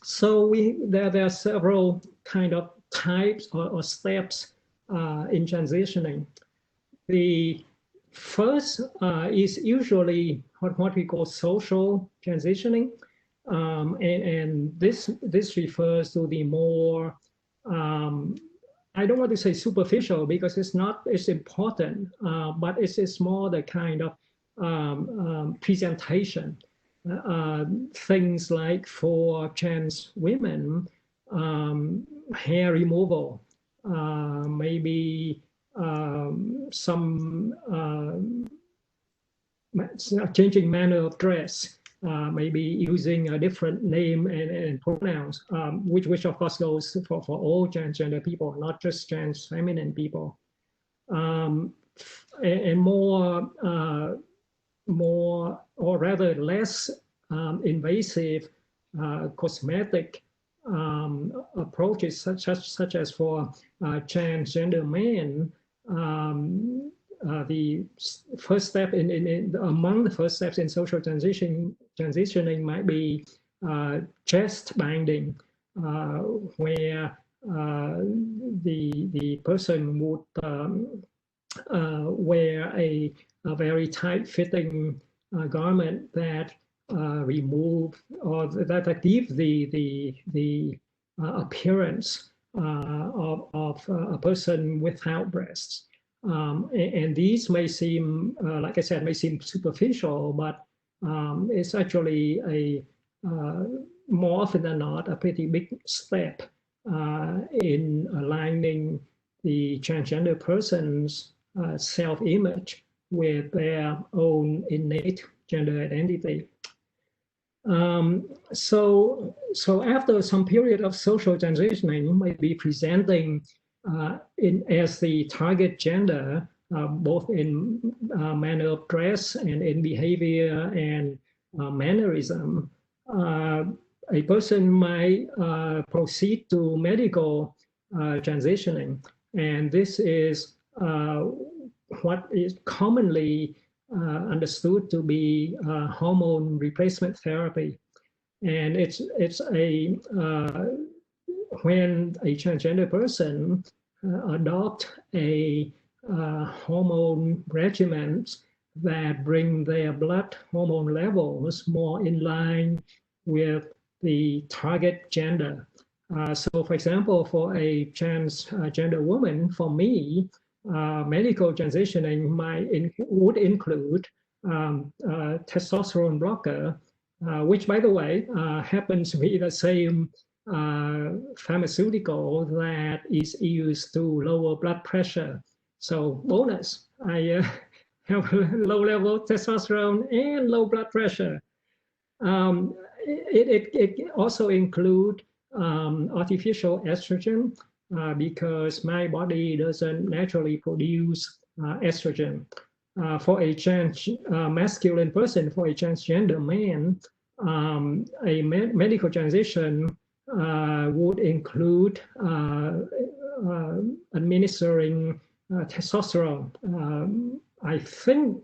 So there are several kind of types or steps in transitioning. The first is usually what we call social transitioning. And this refers to the more, I don't want to say superficial because it's important, but it's more the kind of presentation. Things like for trans women, hair removal, maybe some changing manner of dress, maybe using a different name and pronouns, which of course goes for all transgender people, not just trans feminine people, and more or rather less invasive cosmetic approaches, such as for transgender men. The first step among the first steps in social transitioning might be chest binding, where the person would wear a very tight-fitting garment that remove or that gives the appearance of a person without breasts. And these may seem, like I said, may seem superficial, but it's actually a more often than not a pretty big step in aligning the transgender person's self-image with their own innate gender identity. So after some period of social transitioning, maybe presenting as the target gender, both in manner of dress and in behavior and mannerism, a person might proceed to medical transitioning. And this is what is commonly understood to be hormone replacement therapy. And it's a when a transgender person adopt a hormone regimen that bring their blood hormone levels more in line with the target gender. So for example, for a transgender woman, for me, medical transitioning would include testosterone blocker, which, by the way, happens to be the same pharmaceutical that is used to lower blood pressure. So bonus, I have low level testosterone and low blood pressure. it also include artificial estrogen because my body doesn't naturally produce estrogen. For a masculine person, for a transgender man, a medical transition would include administering testosterone. I think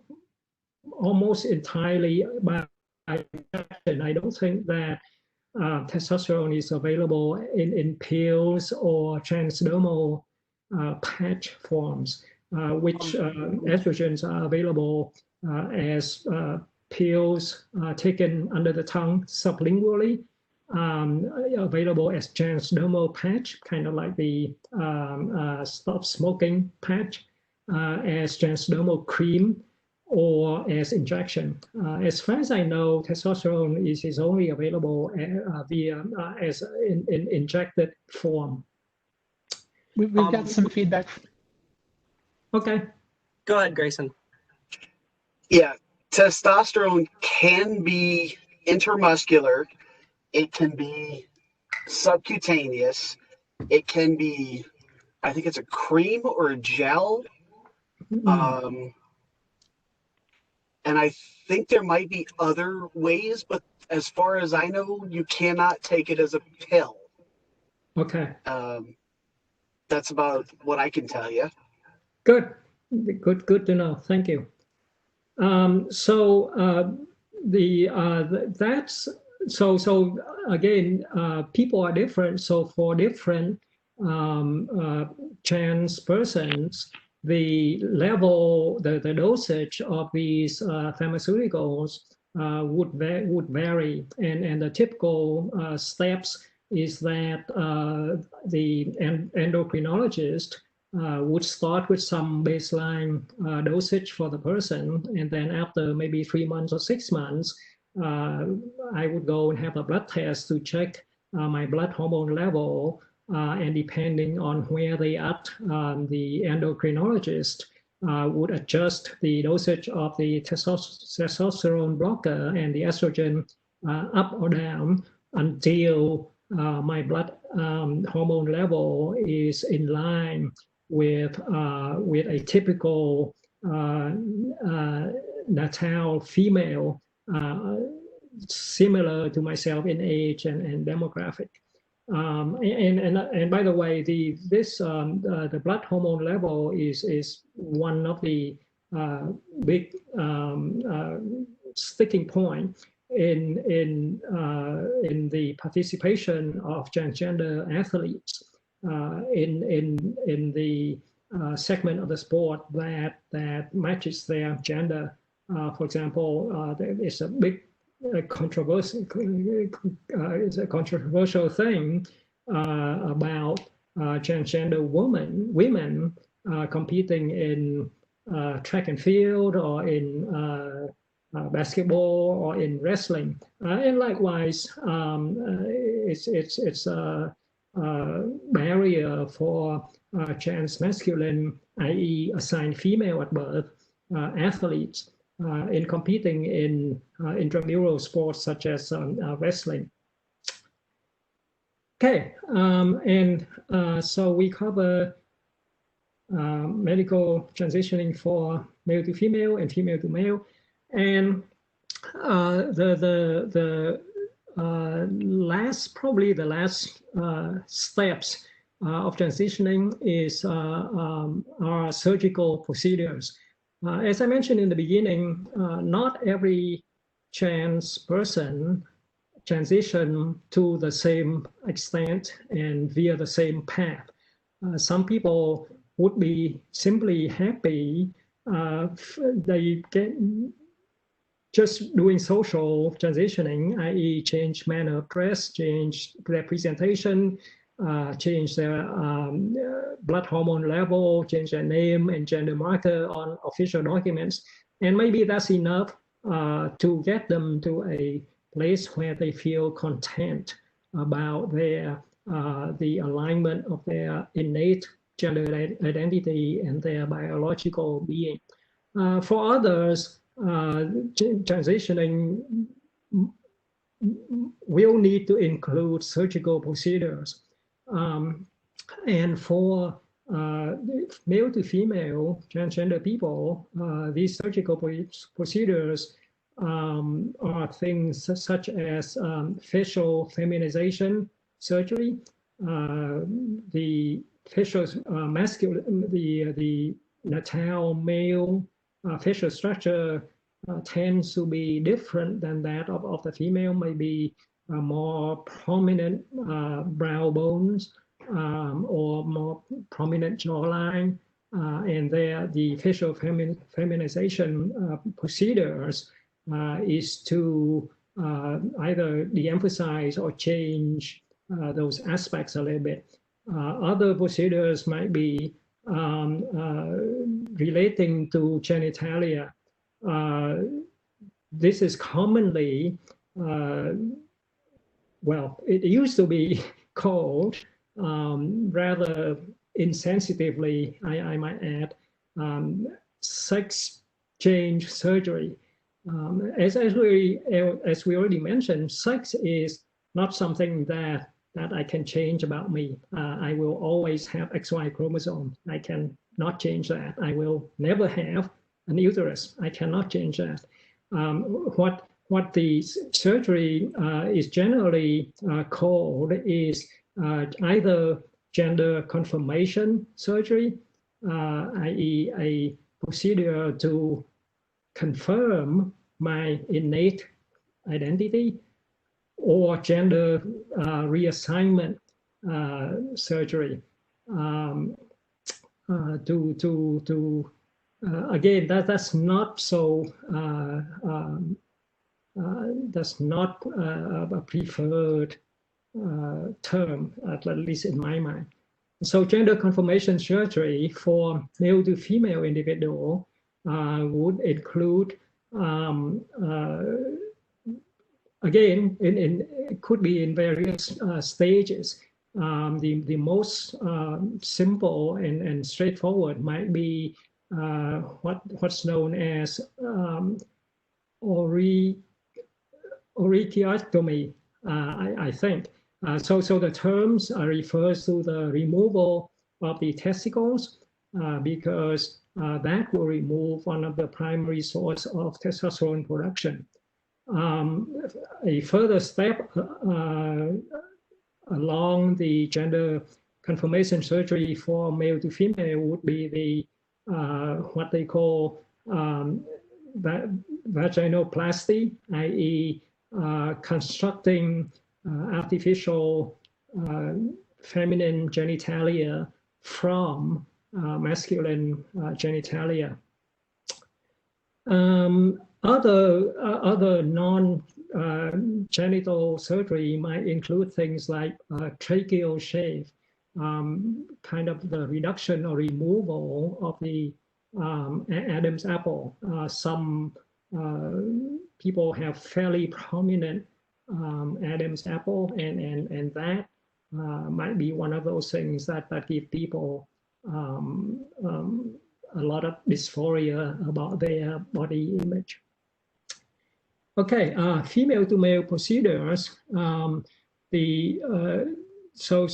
almost entirely by injection. I don't think that testosterone is available in pills or transdermal patch forms, which estrogens are available as pills taken under the tongue sublingually, available as transdermal patch, kind of like the stop smoking patch, as transdermal cream, or as injection. As far as I know, testosterone is only available via as in injected form. We've got some feedback. Okay. Go ahead, Grayson. Yeah, testosterone can be intermuscular. It can be subcutaneous. It can be, I think it's a cream or a gel. And I think there might be other ways, but as far as I know, you cannot take it as a pill. Okay. That's about what I can tell you. Good to know. Thank you. So again, people are different. So for different trans persons, the level, the dosage of these pharmaceuticals would vary, and the typical steps is that the endocrinologist would start with some baseline dosage for the person, and then after maybe 3 months or 6 months, I would go and have a blood test to check my blood hormone level, and depending on where they at, the endocrinologist would adjust the dosage of the testosterone blocker and the estrogen up or down until my blood hormone level is in line with a typical natal female, similar to myself in age and demographic. And by the way, the blood hormone level is one of the big sticking point in the participation of transgender athletes in the segment of the sport that matches their gender. For example, there is a big controversial thing about transgender women competing in track and field, or in basketball, or in wrestling, and likewise, it's a barrier for trans masculine, i.e., assigned female at birth, athletes in competing in intramural sports such as wrestling. Okay, so we cover medical transitioning for male to female and female to male, and the last steps of transitioning is our surgical procedures. As I mentioned in the beginning, not every trans person transition to the same extent and via the same path. Some people would be simply happy they get just doing social transitioning, i.e. change manner of dress, change their presentation, change their blood hormone level, change their name and gender marker on official documents. And maybe that's enough to get them to a place where they feel content about their the alignment of their innate gender identity and their biological being. For others, transitioning will need to include surgical procedures. And for male to female transgender people, these surgical procedures are things such as facial feminization surgery, the facial masculine, the natal male facial structure tends to be different than that of the female, maybe more prominent brow bones or more prominent jawline. And there, the facial feminization procedures is to either de-emphasize or change those aspects a little bit. Other procedures might be relating to genitalia. This is commonly, well, it used to be called rather insensitively, I might add, sex change surgery. As we already mentioned, sex is not something that I can change about me. I will always have XY chromosome. I can not change that. I will never have an uterus. I cannot change that. What the surgery is generally called is either gender confirmation surgery, i.e. a procedure to confirm my innate identity, or gender reassignment surgery. Again, that's not so. That's not a preferred term, at least in my mind. So gender confirmation surgery for male to female individual would include, again, it could be in various stages. The most simple and straightforward might be what's known as auriculotomy, I think. So the terms refers to the removal of the testicles because that will remove one of the primary source of testosterone production. A further step along the gender confirmation surgery for male to female would be the what they call vaginoplasty, i.e. Constructing artificial feminine genitalia from masculine genitalia. Other non-genital surgery might include things like tracheal shave, kind of the reduction or removal of the Adam's apple. Some people have fairly prominent Adam's apple, and that might be one of those things that give people a lot of dysphoria about their body image. Okay, female to male procedures. So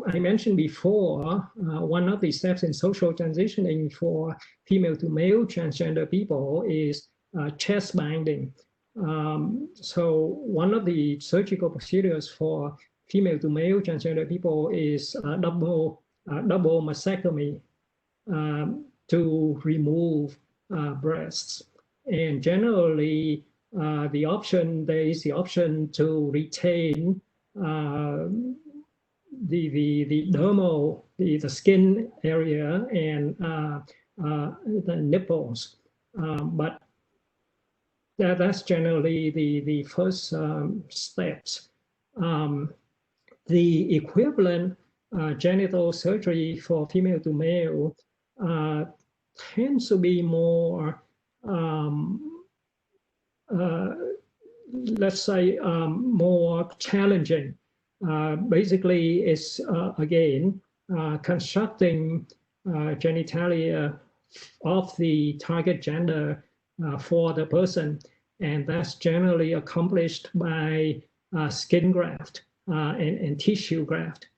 I mentioned before, one of the steps in social transitioning for female to male transgender people is chest binding. So one of the surgical procedures for female to male transgender people is double mastectomy to remove breasts. And generally, there is the option to retain the dermal, the skin area, and the nipples. But that's generally the first steps. The equivalent genital surgery for female to male tends to be more, let's say, more challenging. Basically, it's again constructing genitalia of the target gender for the person, and that's generally accomplished by skin graft and tissue graft.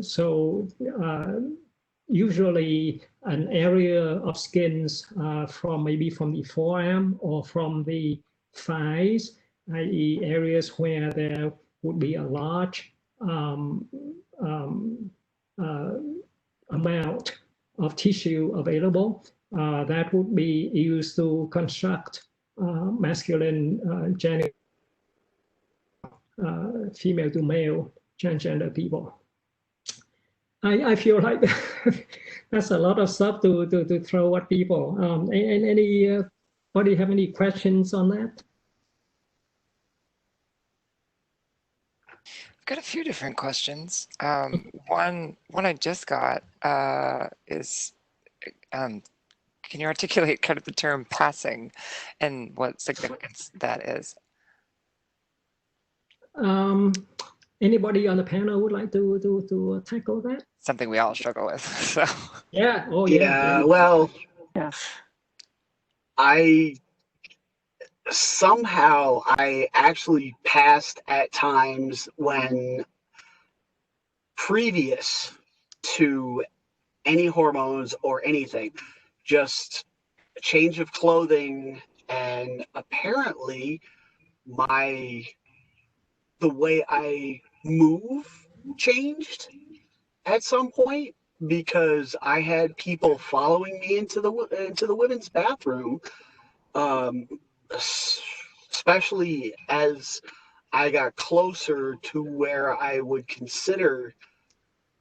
So usually an area of skins from maybe from the forearm or from the thighs, i.e. areas where there would be a large amount of tissue available, that would be used to construct masculine genital, female to male transgender people. I feel like that's a lot of stuff to throw at people. Anybody have any questions on that? I've got a few different questions. One I just got is, can you articulate kind of the term passing and what significance that is? Anybody on the panel would like to tackle that? Something we all struggle with. So. Yeah. Oh, yeah. Well, yeah. Somehow I actually passed at times when previous to any hormones or anything, just a change of clothing, and apparently the way I move changed at some point, because I had people following me into the women's bathroom, especially as I got closer to where I would consider,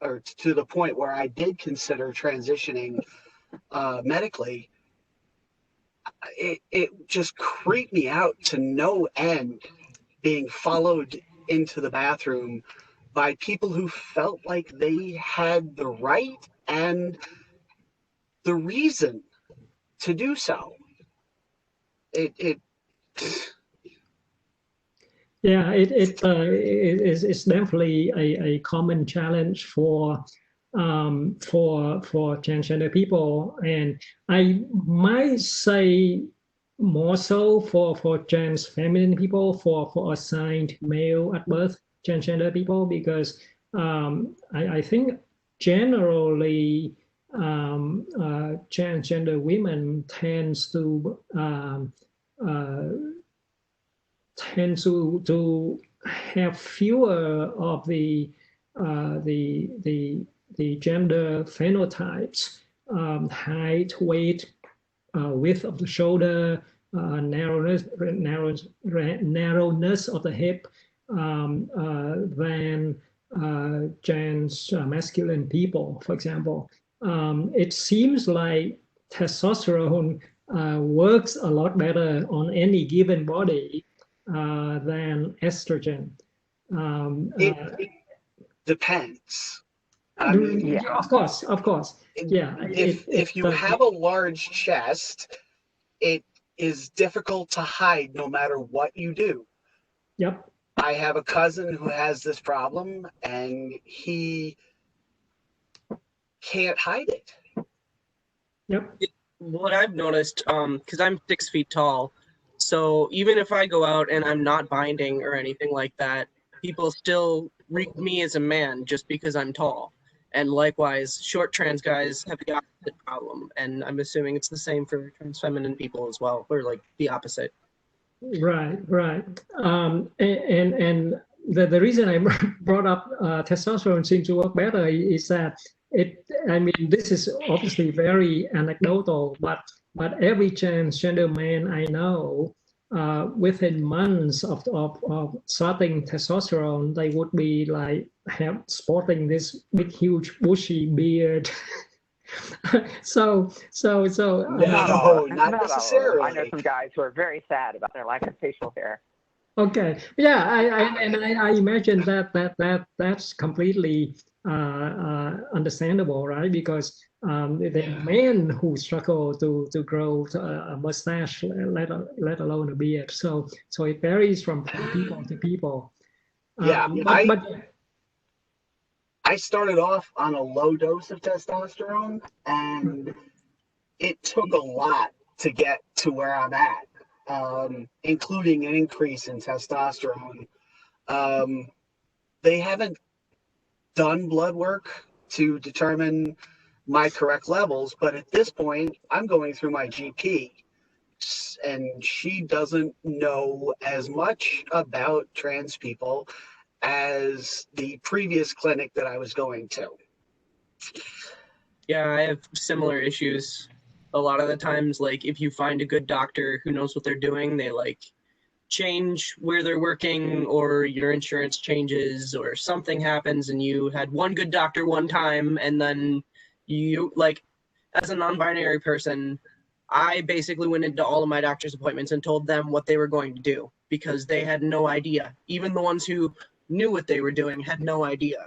or to the point where I did consider transitioning medically. It just creeped me out to no end, being followed into the bathroom by people who felt like they had the right and the reason to do so. Yeah, it's definitely a common challenge for transgender people, and I might say more so for trans feminine people, for assigned male at birth transgender people, because I think generally transgender women tends to have fewer of the gender phenotypes, height, weight, width of the shoulder, narrowness of the hip, than trans masculine people, for example. It seems like testosterone works a lot better on any given body than estrogen. It depends. I mean, yeah, of course. Yeah. If you have a large chest, it is difficult to hide no matter what you do. Yep. I have a cousin who has this problem, and he can't hide it. Yep. What I've noticed, because I'm 6 feet tall, so even if I go out and I'm not binding or anything like that, people still read me as a man just because I'm tall. And likewise, short trans guys have the opposite problem. And I'm assuming it's the same for trans feminine people as well, or like the opposite. Right. And the reason I brought up testosterone seems to work better is that this is obviously very anecdotal, but every transgender man I know, within months of starting testosterone, they would be like sporting this big, huge, bushy beard. so no, not necessarily. I know some guys who are very sad about their lack of facial hair. Okay, yeah, I imagine that's completely understandable, right? Because the men who struggle to grow a mustache, let alone a beard, so it varies from people to people. Yeah, I started off on a low dose of testosterone, and it took a lot to get to where I'm at, including an increase in testosterone. They haven't done blood work to determine my correct levels, but at this point, I'm going through my GP, and she doesn't know as much about trans people as the previous clinic that I was going to. Yeah, I have similar issues. A lot of the times, like, if you find a good doctor who knows what they're doing, they like change where they're working, or your insurance changes, or something happens and you had one good doctor one time, and then you, like, as a non-binary person, I basically went into all of my doctor's appointments and told them what they were going to do, because they had no idea. Even the ones who knew what they were doing had no idea.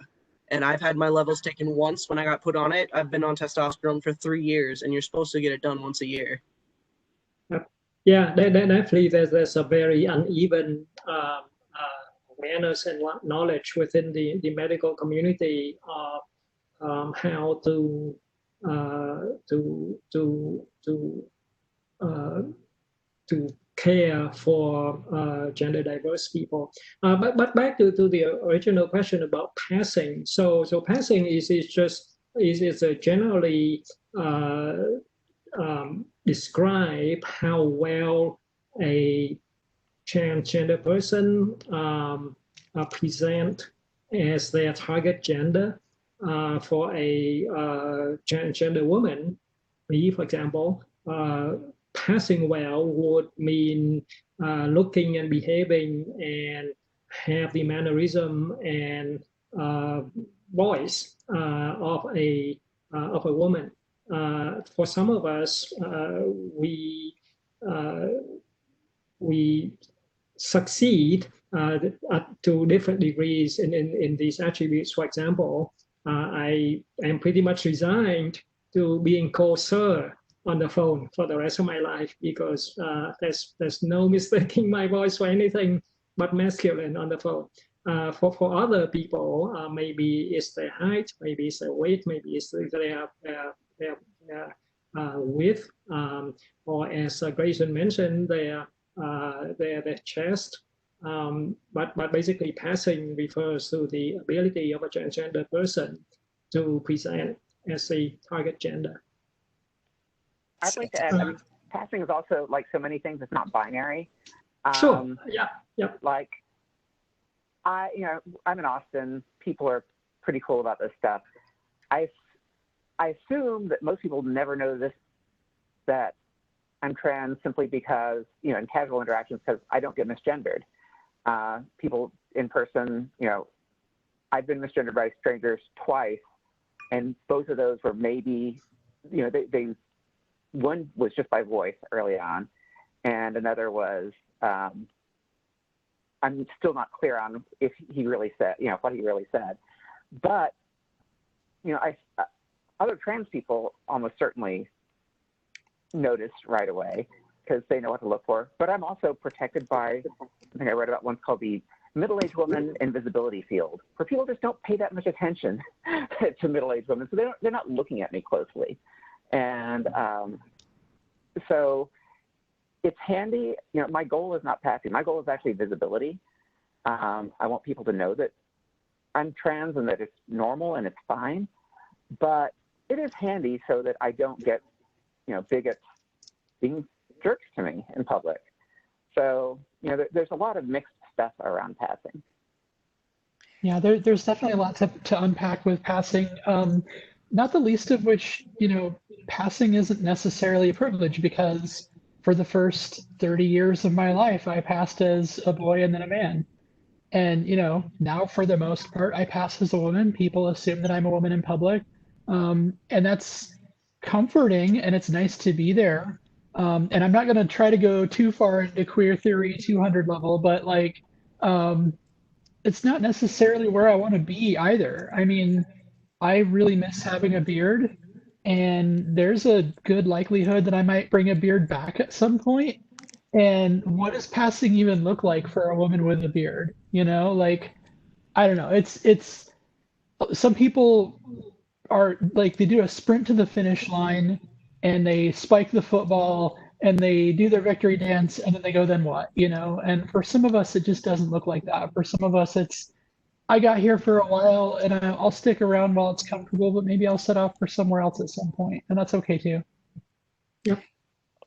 And I've had my levels taken once when I got put on it. I've been on testosterone for 3 years, and you're supposed to get it done once a year. Yeah, definitely there's a very uneven awareness and knowledge within the medical community of how to care for gender diverse people. But back to the original question about passing. So passing is generally describe how well a transgender person present as their target gender. For a transgender woman, me, for example, passing well would mean looking and behaving and have the mannerism and voice of a woman. For some of us, we succeed to different degrees in these attributes. For example, I am pretty much resigned to being called sir on the phone for the rest of my life, because there's no mistaking my voice for anything but masculine on the phone. For other people, maybe it's their height, maybe it's their weight, maybe it's their width, or as Grayson mentioned, their chest. But basically, passing refers to the ability of a transgender person to present as a target gender. I'd like to add, I mean, passing is also, like so many things, it's not binary. Sure. Yeah. Yep. Like, I'm in Austin. People are pretty cool about this stuff. I assume that most people never know this, that I'm trans, simply because, in casual interactions, because I don't get misgendered. People in person, I've been misgendered by strangers twice, and both of those were maybe, one was just by voice early on, and another was, I'm still not clear on if he really said, what he really said. But, other trans people almost certainly notice right away, because they know what to look for. But I'm also protected by something I read about once called the middle-aged woman invisibility field, where people just don't pay that much attention to middle-aged women, so they're not looking at me closely. And so it's handy. My goal is not passing. My goal is actually visibility. I want people to know that I'm trans and that it's normal and it's fine. But it is handy so that I don't get, bigots being jerks to me in public. So, there's a lot of mixed stuff around passing. Yeah, there's definitely a lot to unpack with passing. Not the least of which, passing isn't necessarily a privilege, because for the first 30 years of my life, I passed as a boy and then a man. And, now for the most part, I pass as a woman. People assume that I'm a woman in public. And that's comforting, and it's nice to be there. And I'm not going to try to go too far into queer theory 200 level, but it's not necessarily where I want to be either. I mean, I really miss having a beard, and there's a good likelihood that I might bring a beard back at some point. And what does passing even look like for a woman with a beard? I don't know. It's some people are like, they do a sprint to the finish line and they spike the football and they do their victory dance, and then they go, then what? You know, and for some of us, it just doesn't look like that. For some of us, it's, I got here for a while and I'll stick around while it's comfortable, but maybe I'll set off for somewhere else at some point, and that's okay too. Yep.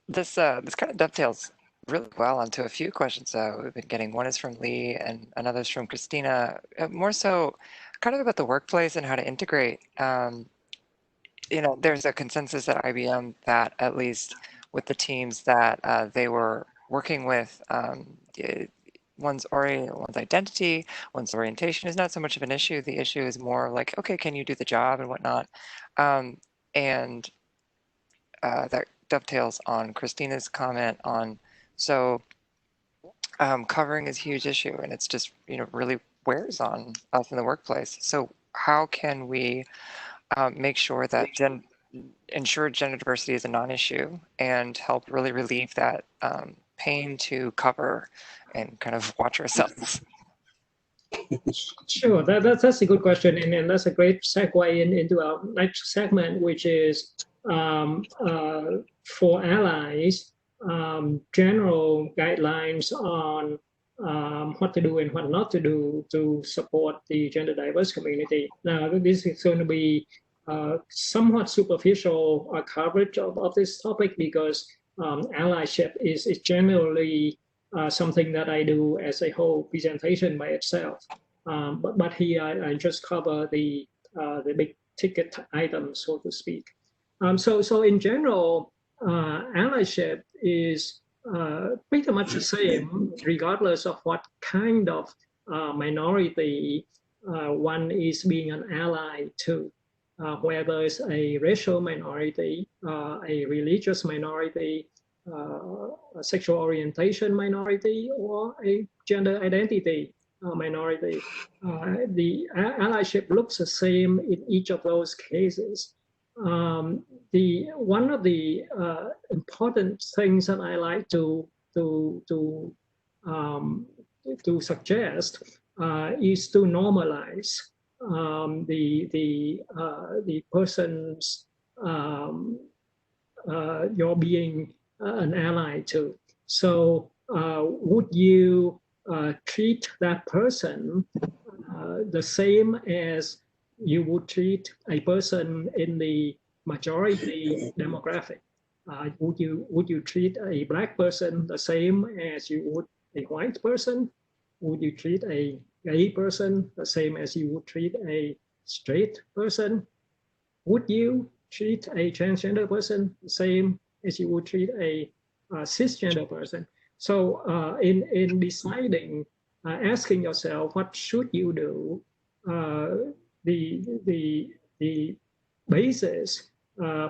This kind of dovetails really well onto a few questions we've been getting. One is from Lee and another's from Christina. More so kind of about the workplace and how to integrate. You know, there's a consensus at IBM that at least with the teams that they were working with, one's identity, one's orientation is not so much of an issue. The issue is more like, okay, can you do the job and whatnot? And that dovetails on Christina's comment on, so covering is a huge issue, and it's just, you know, really wears on us in the workplace. So how can we make sure that ensure gender diversity is a non-issue and help really relieve that pain to cover and kind of watch ourselves? Sure, that's a good question, and that's a great segue into our next segment, which is for allies, general guidelines on what to do and what not to do to support the gender diverse community. Now, this is going to be somewhat superficial coverage of this topic, because allyship is generally something that I do as a whole presentation by itself. But here I just cover the big ticket items, so to speak. So in general, allyship is pretty much the same, regardless of what kind of minority one is being an ally to. Whether it's a racial minority, a religious minority, a sexual orientation minority, or a gender identity minority. The allyship looks the same in each of those cases. One of the important things that I like to suggest is to normalize the person's you're being an ally to. So would you treat that person the same as you would treat a person in the majority demographic? Would you treat a Black person the same as you would a white person? Would you treat a gay person the same as you would treat a straight person? Would you treat a transgender person the same as you would treat a cisgender person? So in deciding, asking yourself, what should you do? The basis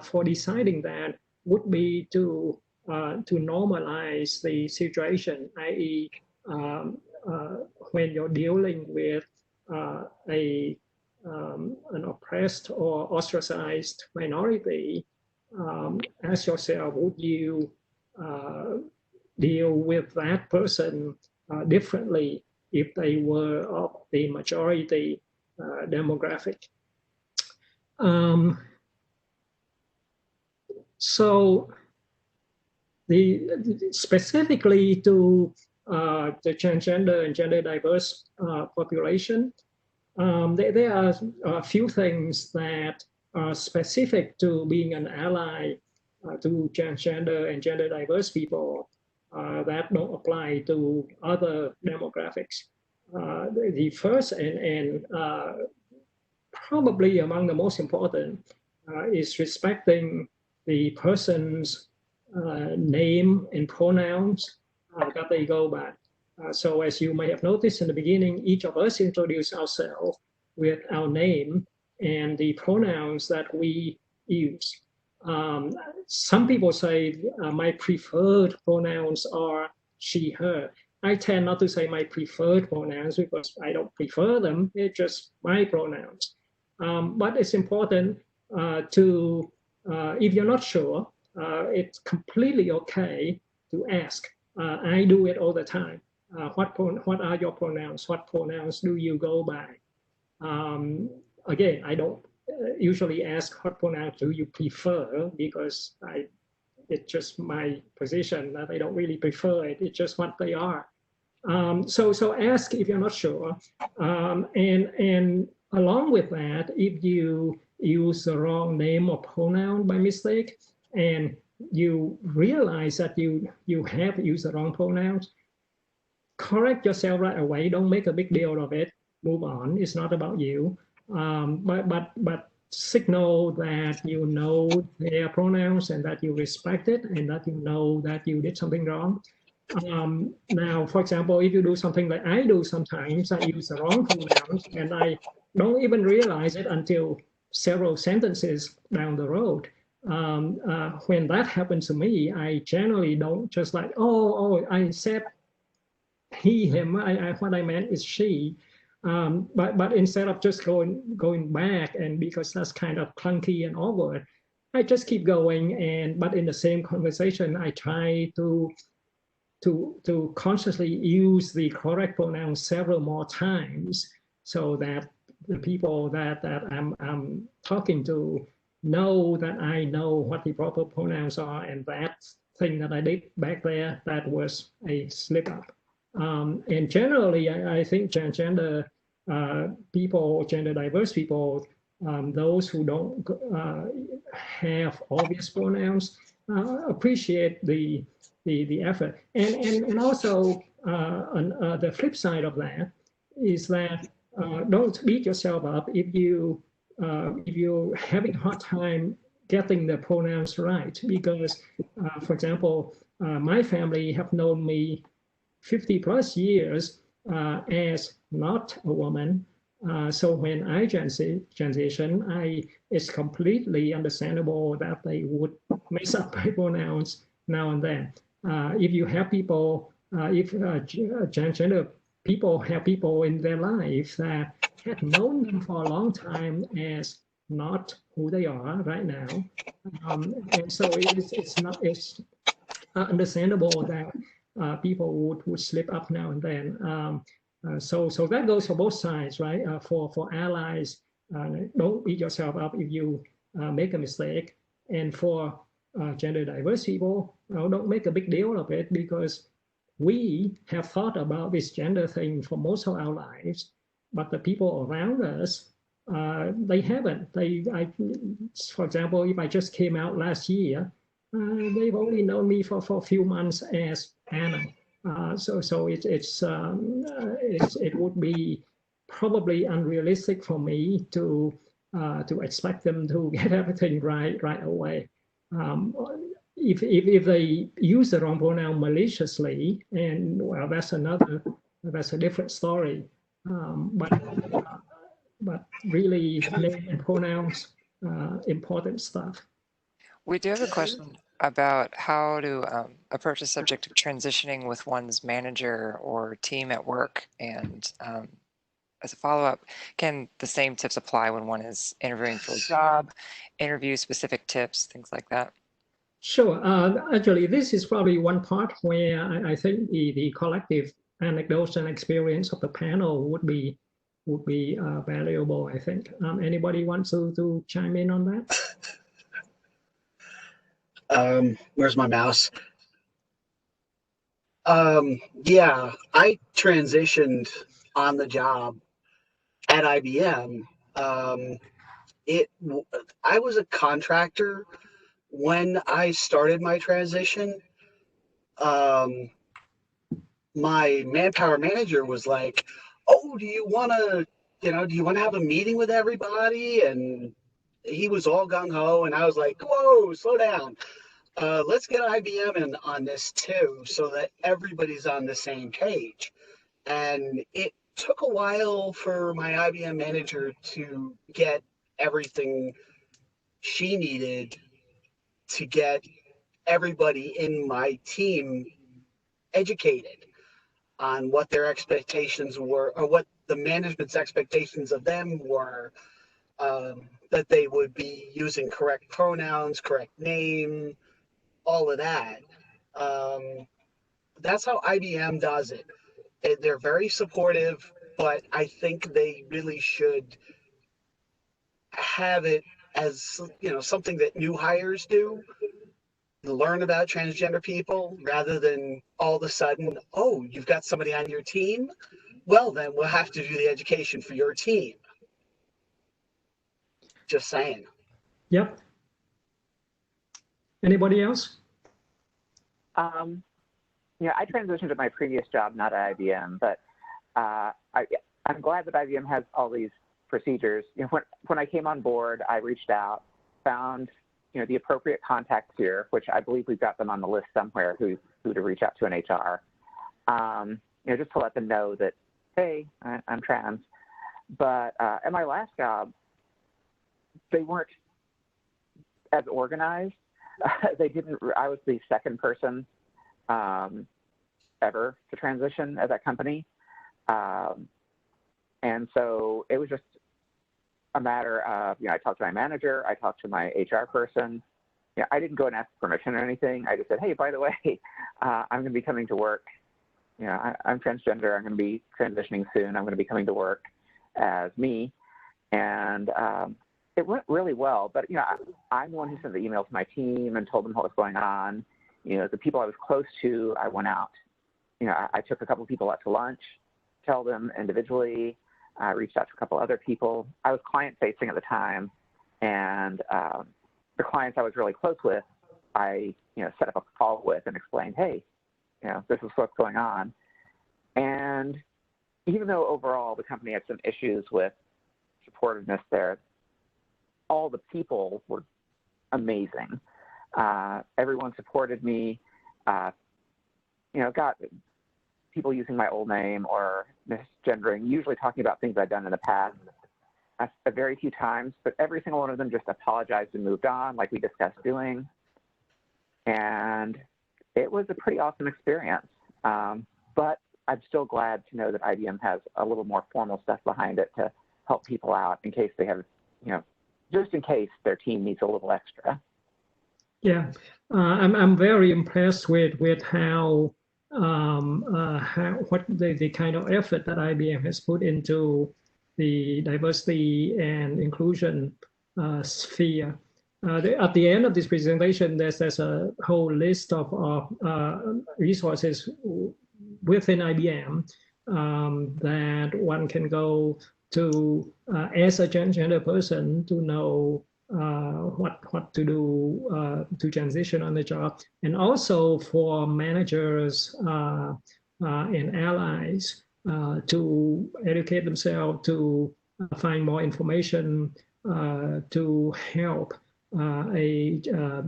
for deciding that would be to normalize the situation, i.e., when you're dealing with an oppressed or ostracized minority, ask yourself, would you deal with that person differently if they were of the majority demographic? So specifically to the transgender and gender diverse population, there are a few things that are specific to being an ally to transgender and gender diverse people that don't apply to other demographics. The first and probably among the most important is respecting the person's name and pronouns that they go by. So as you may have noticed in the beginning, each of us introduce ourselves with our name and the pronouns that we use. Some people say my preferred pronouns are she, her. I tend not to say my preferred pronouns because I don't prefer them. They're just my pronouns. But it's important to, if you're not sure, it's completely okay to ask. I do it all the time. What are your pronouns? What pronouns do you go by? Again, I don't usually ask what pronouns do you prefer, because it's just my position that I don't really prefer it. It's just what they are. So ask if you're not sure. And along with that, if you use the wrong name or pronoun by mistake, and you realize that you have used the wrong pronouns, correct yourself right away. Don't make a big deal of it. Move on. It's not about you. But signal that you know their pronouns and that you respect it and that you know that you did something wrong. Now, for example, if you do something like I do sometimes, I use the wrong pronouns and I don't even realize it until several sentences down the road. When that happens to me, I generally don't just like, oh, I said he, him. What I meant is she. But instead of just going back, and because that's kind of clunky and awkward, I just keep going. But in the same conversation, I try to consciously use the correct pronoun several more times so that the people that I'm talking to know that I know what the proper pronouns are, and that thing that I did back there, that was a slip up. And generally, I think transgender people, gender diverse people, those who don't have obvious pronouns, appreciate the effort. And also, the flip side of that is that don't beat yourself up if you're having a hard time getting the pronouns right. Because, for example, my family have known me 50 plus years as not a woman. So when I transition, it's completely understandable that they would mess up my pronouns now and then. If you have people, if transgender people have people in their life that have known them for a long time as not who they are right now, and so it's understandable that people would slip up now and then. So that goes for both sides, right? For allies, don't beat yourself up if you make a mistake, and for gender diverse people, don't make a big deal of it, because we have thought about this gender thing for most of our lives, but the people around us, they haven't. For example, if I just came out last year, they've only known me for a few months as Anna. So it would be probably unrealistic for me to expect them to get everything right away. If they use the wrong pronoun maliciously, and well, that's a different story. But really, name and pronouns, important stuff. We do have a question about how to approach the subject of transitioning with one's manager or team at work. And as a follow-up, can the same tips apply when one is interviewing for a job, interview specific tips, things like that? Sure. Actually, this is probably one part where I think the collective anecdotes and experience of the panel would be valuable, I think. Anybody wants to chime in on that? Where's my mouse? Yeah, I transitioned on the job at IBM. I was a contractor when I started my transition. My manpower manager was like, "Oh, do you want to have a meeting with everybody?" And he was all gung ho, and I was like, "Whoa, slow down. Let's get IBM in on this too, so that everybody's on the same page." And it took a while for my IBM manager to get everything she needed to get everybody in my team educated on what their expectations were, or what the management's expectations of them were, that they would be using correct pronouns, correct name, all of that. That's how IBM does it. They're very supportive, but I think they really should have it as something that new hires do, learn about transgender people rather than all of a sudden, oh, you've got somebody on your team? Well, then we'll have to do the education for your team. Just saying. Yep. Anybody else? Yeah, I transitioned to my previous job, not at IBM, but I'm glad that IBM has all these procedures. You know, when I came on board, I reached out, found the appropriate contacts here, which I believe we've got them on the list somewhere who to reach out to in HR. Just to let them know that, hey, I'm trans. But at my last job, they weren't as organized. I was the second person ever to transition at that company. And so it was just a matter of, I talked to my manager, I talked to my HR person. I didn't go and ask permission or anything. I just said, hey, by the way, I'm going to be coming to work. I'm transgender. I'm going to be transitioning soon. I'm going to be coming to work as me. And it went really well. But, I'm the one who sent the email to my team and told them what was going on. The people I was close to, I went out. I took a couple of people out to lunch, tell them individually. I reached out to a couple other people. I was client-facing at the time, and the clients I was really close with, I set up a call with and explained, hey, this is what's going on. And even though overall the company had some issues with supportiveness there, all the people were amazing. Everyone supported me. Got people using my old name or misgendering, usually talking about things I'd done in the past, very few times, but every single one of them just apologized and moved on, like we discussed doing. And it was a pretty awesome experience. But I'm still glad to know that IBM has a little more formal stuff behind it to help people out in case they have, just in case their team needs a little extra. Yeah, I'm very impressed with how what the kind of effort that IBM has put into the diversity and inclusion sphere. At the end of this presentation, there's a whole list of resources within IBM that one can go to as a transgender person to know what to do to transition on the job, and also for managers and allies to educate themselves, to find more information, to help a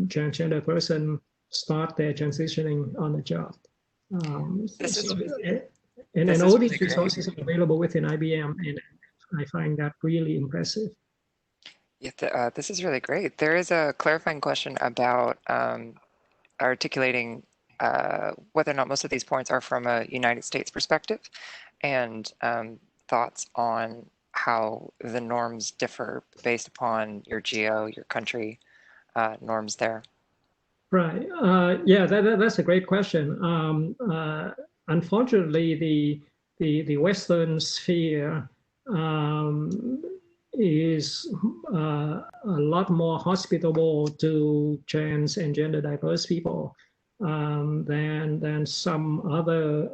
transgender person start their transitioning on the job. And all these resources are available within IBM, and I find that really impressive. Yeah, this is really great. There is a clarifying question about articulating whether or not most of these points are from a United States perspective, and thoughts on how the norms differ based upon your geo, your country norms there. Right. Yeah, that's a great question. Unfortunately, the Western sphere is a lot more hospitable to trans and gender diverse people than some other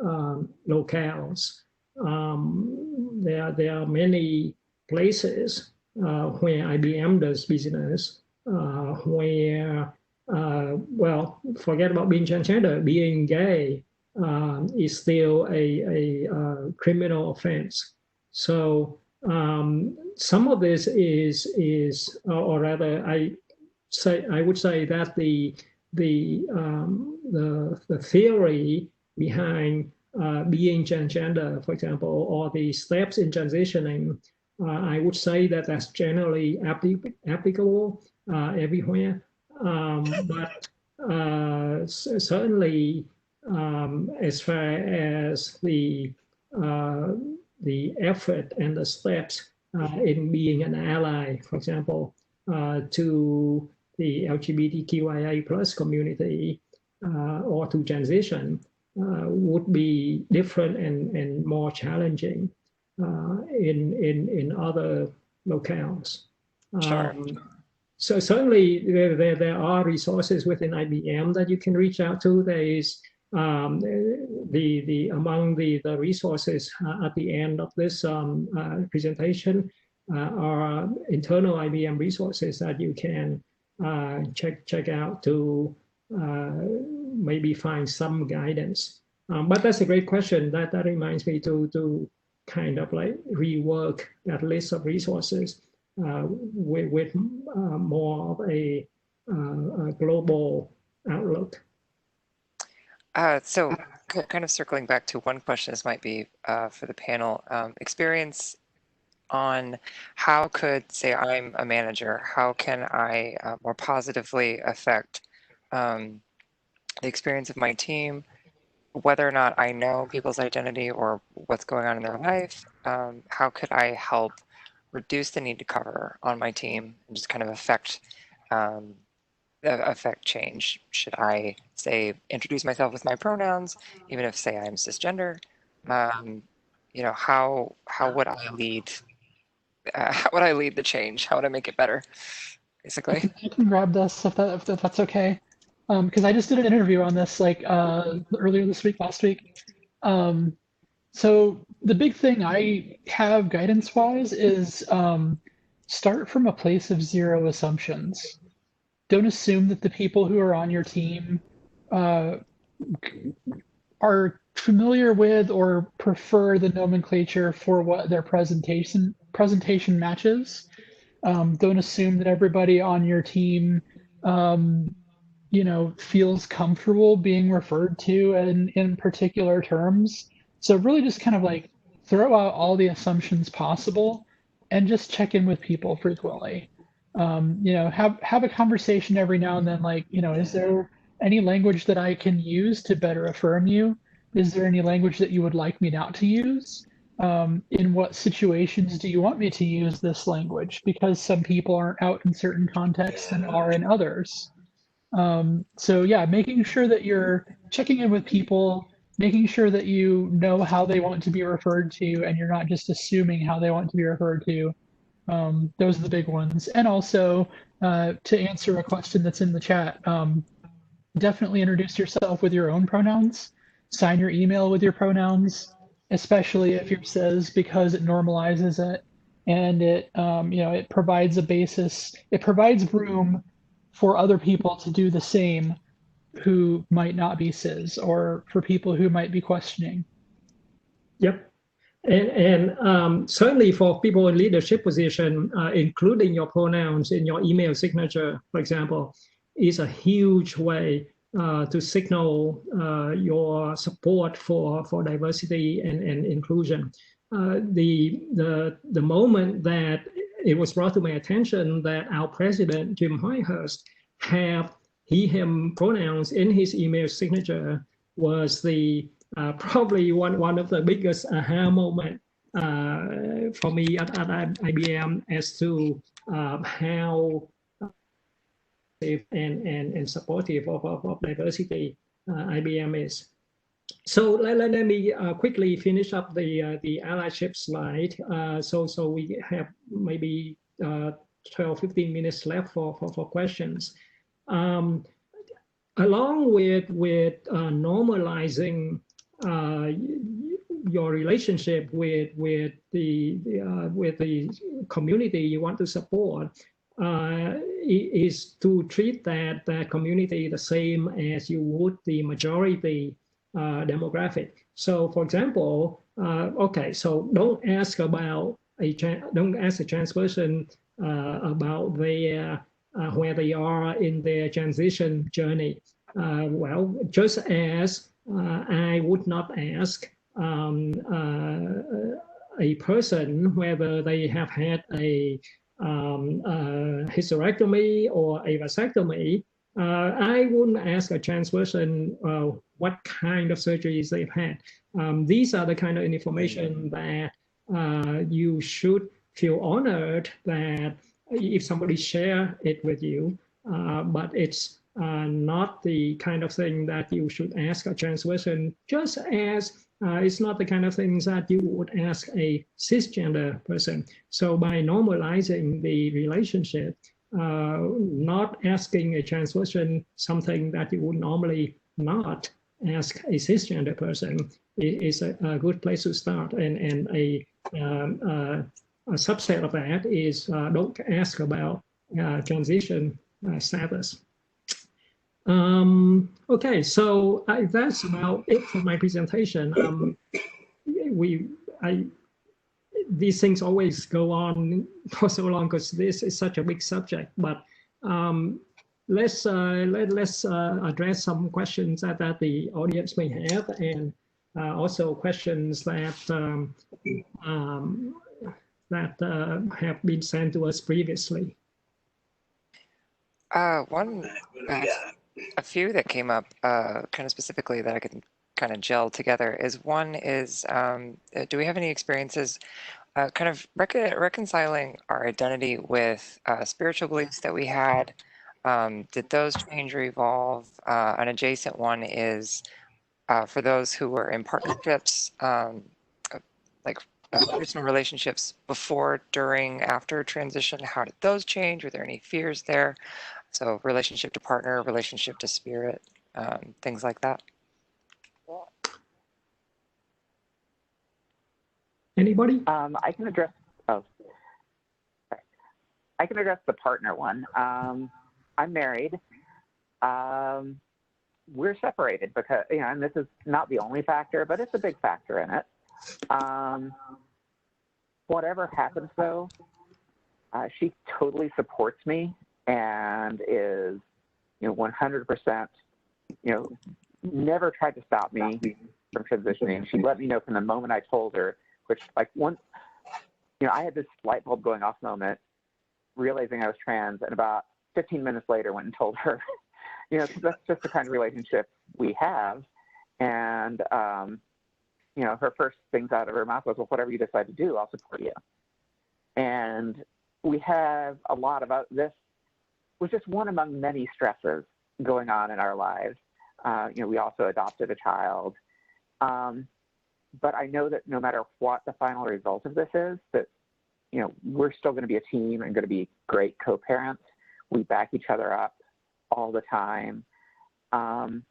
locales. There are many places where IBM does business where, well, forget about being transgender, being gay is still a criminal offense. So some of this is, or rather, I would say that the theory behind being transgender, for example, or the steps in transitioning, I would say that that's generally applicable everywhere. But certainly, as far as the effort and the steps in being an ally, for example, to the LGBTQIA plus community or to transition would be different and more challenging in other locales. Sure. So certainly there are resources within IBM that you can reach out to. There is among the resources at the end of this presentation are internal IBM resources that you can check out to maybe find some guidance. But that's a great question. That reminds me to kind of like rework that list of resources with more of a global outlook. So kind of circling back to one question, this might be for the panel, experience on how could, say I'm a manager, how can I more positively affect the experience of my team, whether or not I know people's identity or what's going on in their life, how could I help reduce the need to cover on my team and just kind of affect change? Should I say introduce myself with my pronouns, even if say I'm cisgender? You know, how would I lead? How would I lead the change? How would I make it better? Basically, I can grab this if that's okay, because I just did an interview on this like earlier this week, last week. So the big thing I have guidance-wise is start from a place of zero assumptions. Don't assume that the people who are on your team are familiar with or prefer the nomenclature for what their presentation matches. Don't assume that everybody on your team, you know, feels comfortable being referred to in particular terms. So really just kind of like throw out all the assumptions possible and just check in with people frequently. You know, have a conversation every now and then, like, you know, is there any language that I can use to better affirm you? Is there any language that you would like me not to use? In what situations do you want me to use this language? Because some people aren't out in certain contexts and are in others. So yeah, making sure that you're checking in with people, making sure that you know how they want to be referred to, and you're not just assuming how they want to be referred to. Those are the big ones. And also, to answer a question that's in the chat, definitely introduce yourself with your own pronouns. Sign your email with your pronouns, especially if you're cis, because it normalizes it, and it you know, it provides a basis. It provides room for other people to do the same who might not be cis, or for people who might be questioning. Yep. And certainly for people in leadership position, including your pronouns in your email signature, for example, is a huge way to signal your support for diversity and inclusion. The moment that it was brought to my attention that our president, Jim Whitehurst, have he/him pronouns in his email signature was the probably one of the biggest aha moment for me at IBM as to how safe and supportive of diversity IBM is. So let me quickly finish up the allyship slide. So we have maybe 12-15 minutes left for questions. Along with normalizing your relationship with the community you want to support, is to treat that community the same as you would the majority demographic. So, for example, okay, so don't ask a trans person about their where they are in their transition journey. Well, just as I would not ask a person whether they have had a hysterectomy or a vasectomy, I wouldn't ask a trans person what kind of surgeries they've had. These are the kind of information that you should feel honored that if somebody share it with you, but it's not the kind of thing that you should ask a trans person, just as it's not the kind of things that you would ask a cisgender person. So by normalizing the relationship, not asking a trans person something that you would normally not ask a cisgender person is a good place to start. And a subset of that is don't ask about transition status. Okay, so that's about it for my presentation. These things always go on for so long because this is such a big subject. But let's address some questions that the audience may have, and also questions that have been sent to us previously. A few that came up kind of specifically that I can kind of gel together is one is, do we have any experiences kind of reconciling our identity with spiritual beliefs that we had? Did those change or evolve? An adjacent one is for those who were in partnerships, like personal relationships before, during, after transition, how did those change? Were there any fears there? So relationship to partner, relationship to spirit, things like that. Anybody? I can address. Oh, sorry. I can address the partner one. I'm married. We're separated because, you know, and this is not the only factor, but it's a big factor in it. Whatever happens, though, she totally supports me and is, you know, 100%, you know, never tried to stop me from transitioning. She let me know from the moment I told her, which, like, one, you know, I had this light bulb going off moment, realizing I was trans, and about 15 minutes later went and told her, you know, 'cause that's just the kind of relationship we have. And, you know, her first things out of her mouth was, well, whatever you decide to do, I'll support you. And we have a lot of this was just one among many stresses going on in our lives. You know, we also adopted a child. But I know that no matter what the final result of this is, that, you know, we're still going to be a team and going to be great co-parents. We back each other up all the time. You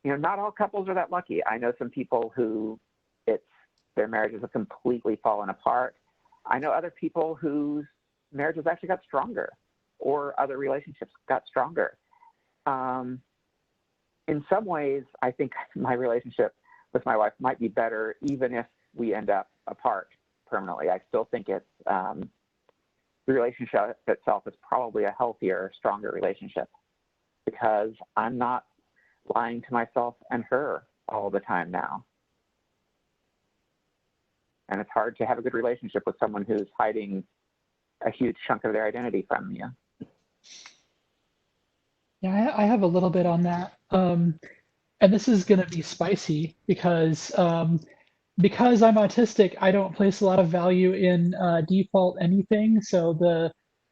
know, not all couples are that lucky. I know some people who their marriages have completely fallen apart. I know other people whose marriages actually got stronger, or other relationships got stronger. In some ways, I think my relationship with my wife might be better even if we end up apart permanently. I still think it's the relationship itself is probably a healthier, stronger relationship because I'm not lying to myself and her all the time now. And it's hard to have a good relationship with someone who's hiding a huge chunk of their identity from you. Yeah, I have a little bit on that. And this is going to be spicy because I'm autistic, I don't place a lot of value in default anything. So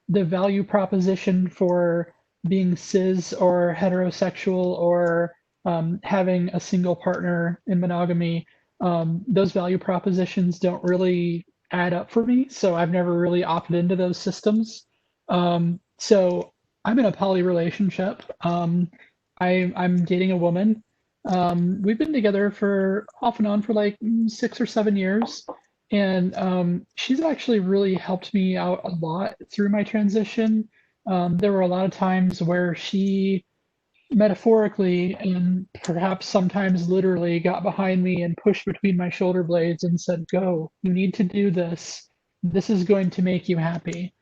the value proposition for being cis or heterosexual or having a single partner in monogamy, those value propositions don't really add up for me. So I've never really opted into those systems. So I'm in a poly relationship. I'm dating a woman. We've been together for off and on for like 6 or 7 years. And she's actually really helped me out a lot through my transition. There were a lot of times where she metaphorically and perhaps sometimes literally got behind me and pushed between my shoulder blades and said, go, you need to do this. This is going to make you happy.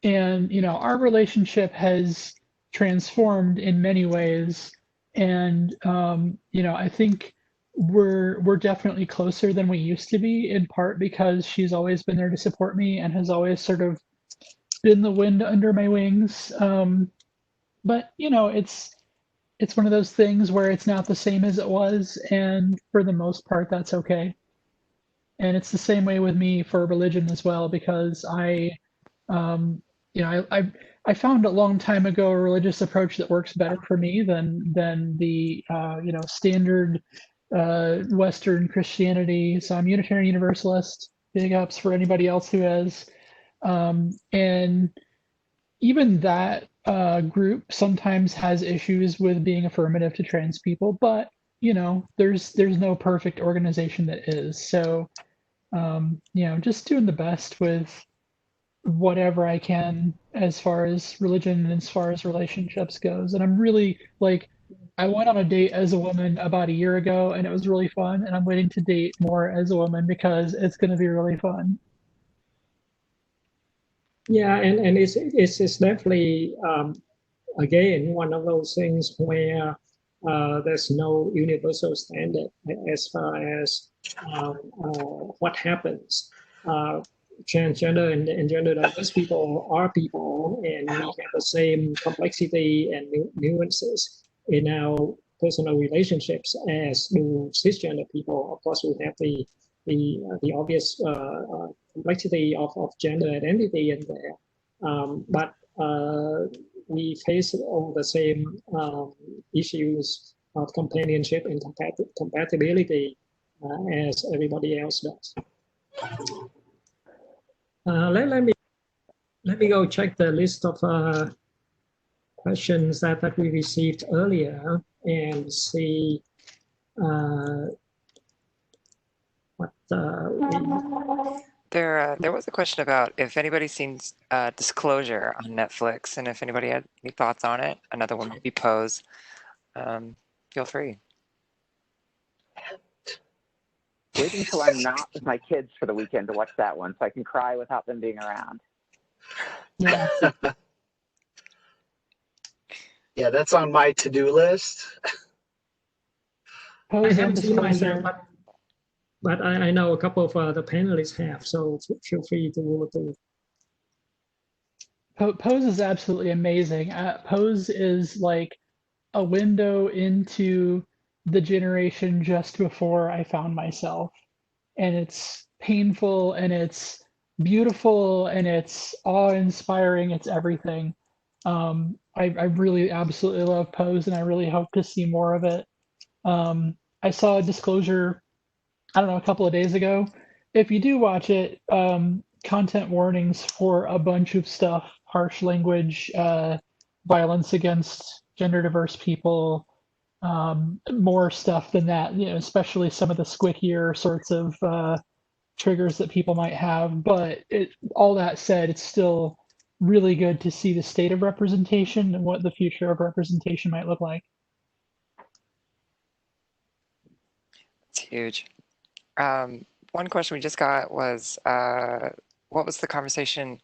And, you know, our relationship has transformed in many ways. And, you know, I think we're definitely closer than we used to be, in part because she's always been there to support me and has always sort of been the wind under my wings. But, you know, it's one of those things where it's not the same as it was. And for the most part, that's okay. And it's the same way with me for religion as well, because you know, I found a long time ago a religious approach that works better for me than the you know, standard Western Christianity. So I'm Unitarian Universalist. Big ups for anybody else who has. And even that group sometimes has issues with being affirmative to trans people, but you know, there's no perfect organization that is. So, you know, just doing the best with whatever I can as far as religion and as far as relationships goes. And I'm really like, I went on a date as a woman about a year ago, and it was really fun. And I'm waiting to date more as a woman because it's going to be really fun. Yeah, and it's definitely again one of those things where there's no universal standard as far as what happens. Transgender and gender diverse people are people, and we have the same complexity and nuances in our personal relationships as do cisgender people. Of course, we have the obvious complexity of gender identity in there, but we face all the same issues of companionship and compatibility as everybody else does. Let me go check the list of questions that we received earlier and see what There was a question about if anybody's seen Disclosure on Netflix, and if anybody had any thoughts on it. Another one would be Pose. Feel free. Waiting until I'm not with my kids for the weekend to watch that one, so I can cry without them being around. Yeah. Yeah, that's on my to-do list. I Pose and haven't seen myself, Disclosure. but I know a couple of the panelists have, so feel free to Pose is absolutely amazing. Pose is like a window into the generation just before I found myself. And it's painful and it's beautiful and it's awe-inspiring. It's everything. I really absolutely love Pose, and I really hope to see more of it. I saw Disclosure, I don't know, a couple of days ago. If you do watch it, content warnings for a bunch of stuff, harsh language, violence against gender diverse people, more stuff than that, you know, especially some of the squickier sorts of triggers that people might have. But all that said, it's still really good to see the state of representation and what the future of representation might look like. It's huge. One question we just got was, what was the conversation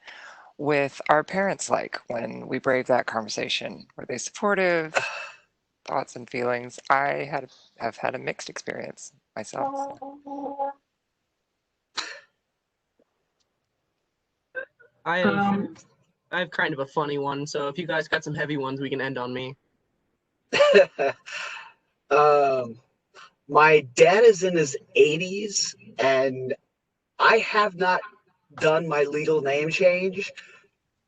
with our parents like when we braved that conversation? Were they supportive? Thoughts and feelings? I have had a mixed experience myself. So. I have kind of a funny one, so if you guys got some heavy ones, we can end on me. My dad is in his 80s, and I have not done my legal name change.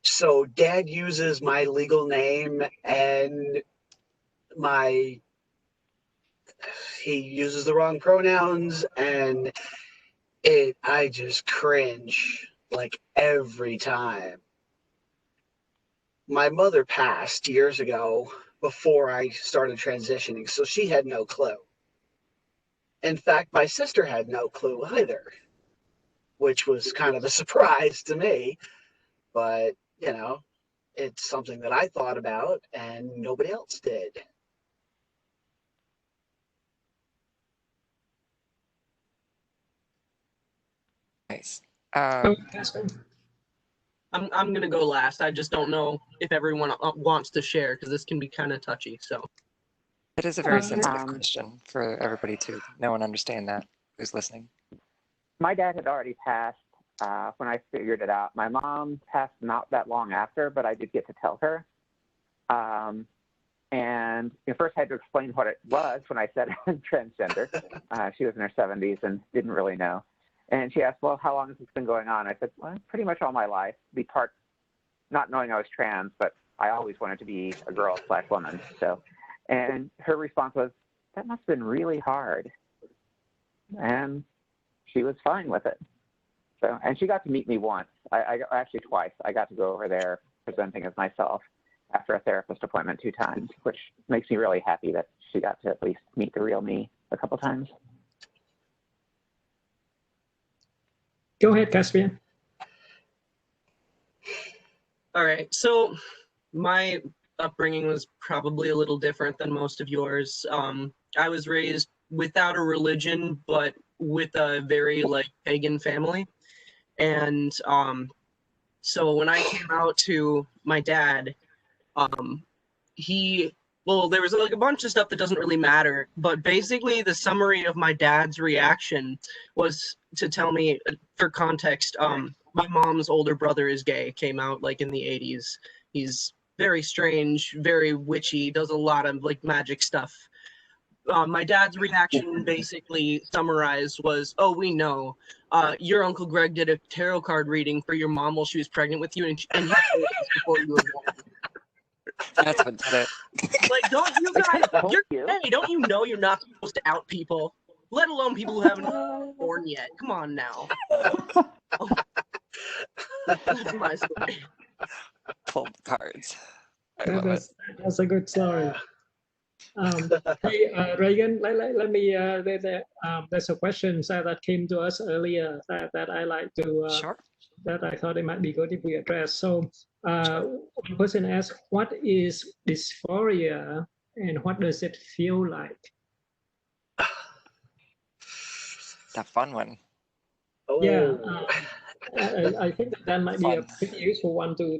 So Dad uses my legal name, and he uses the wrong pronouns, and I just cringe like every time. My mother passed years ago before I started transitioning, so she had no clue. In fact, my sister had no clue either, which was kind of a surprise to me. But, you know, it's something that I thought about and nobody else did. Nice. I'm gonna go last. I just don't know if everyone wants to share because this can be kind of touchy. So it is a very sensitive question for everybody to know and understand that who's listening. My dad had already passed when I figured it out. My mom passed not that long after, but I did get to tell her. And first I had to explain what it was when I said transgender. She was in her 70s and didn't really know. And she asked, well, how long has this been going on? I said, well, pretty much all my life. Not knowing I was trans, but I always wanted to be a girl/woman. So, and her response was, that must have been really hard. And she was fine with it. So, and she got to meet me once. I actually twice. I got to go over there presenting as myself after a therapist appointment 2 times, which makes me really happy that she got to at least meet the real me a couple times. Go ahead, Caspian. All right, so my upbringing was probably a little different than most of yours. I was raised without a religion, but with a very like pagan family. And so when I came out to my dad, there was like a bunch of stuff that doesn't really matter, but basically the summary of my dad's reaction was to tell me, for context, my mom's older brother is gay, came out like in the 80s. He's very strange, very witchy, does a lot of like magic stuff. My dad's reaction basically summarized was, "Oh, we know. Your Uncle Greg did a tarot card reading for your mom while she was pregnant with you, and you told us before you were born." That's what did it. Like, don't you guys? Hey, don't you know you're not supposed to out people, let alone people who haven't been born yet? Come on now. Oh. That's my story. Pull the cards. I love it. That's a good story. Hey, Reagan, let me. There's a question that came to us earlier that I like to. Sure. That I thought it might be good if we address. So, one person asked, "What is dysphoria, and what does it feel like?" That fun one. Oh. Yeah, I think that might be a pretty useful one to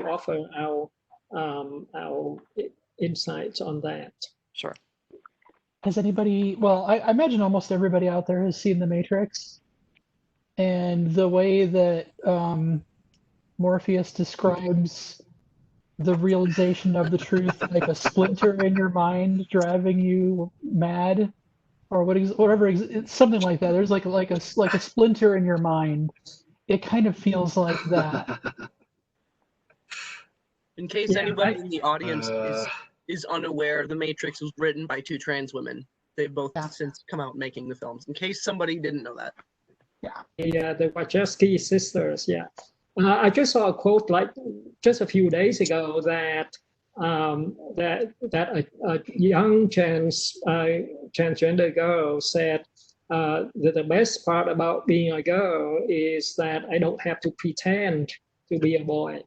offer our insights on that. Sure. Has anybody, well, I imagine almost everybody out there has seen The Matrix. And the way that Morpheus describes the realization of the truth like a splinter in your mind driving you mad, or whatever, it's something like that. There's like a splinter in your mind. It kind of feels like that. In case anybody in the audience is unaware, The Matrix was written by 2 trans women. They've both since come out making the films. In case somebody didn't know that. Yeah, the Wachowski sisters. Yeah, I just saw a quote like just a few days ago that a young transgender girl said that the best part about being a girl is that I don't have to pretend to be a boy.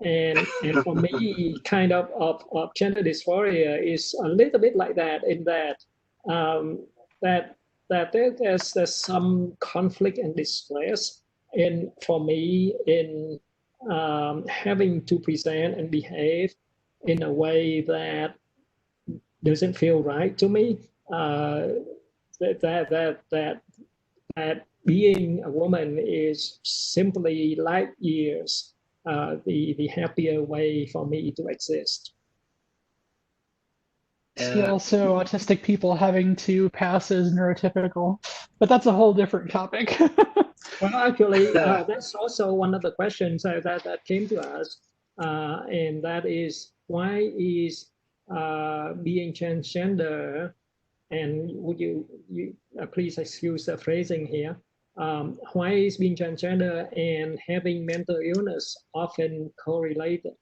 And for me, kind of gender dysphoria is a little bit like that, in that that there's some conflict and distress for me in having to present and behave in a way that doesn't feel right to me. That being a woman is simply light years the happier way for me to exist. See, also autistic people having to pass as neurotypical, but that's a whole different topic. Well, actually, that's also one of the questions that came to us, and that is, why is being transgender, and would you please excuse the phrasing here, why is being transgender and having mental illness often correlated?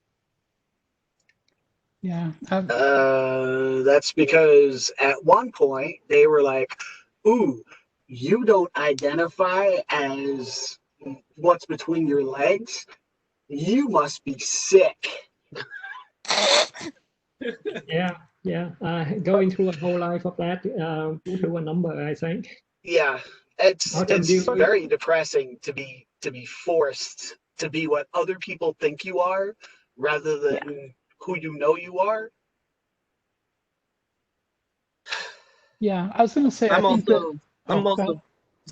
Yeah. That's because at one point they were like, ooh, you don't identify as what's between your legs. You must be sick. Yeah. Going through a whole life of that will do a number, I think. Yeah, it's very depressing to be forced to be what other people think you are rather than who you know you are. Yeah, I was going to say, I'm also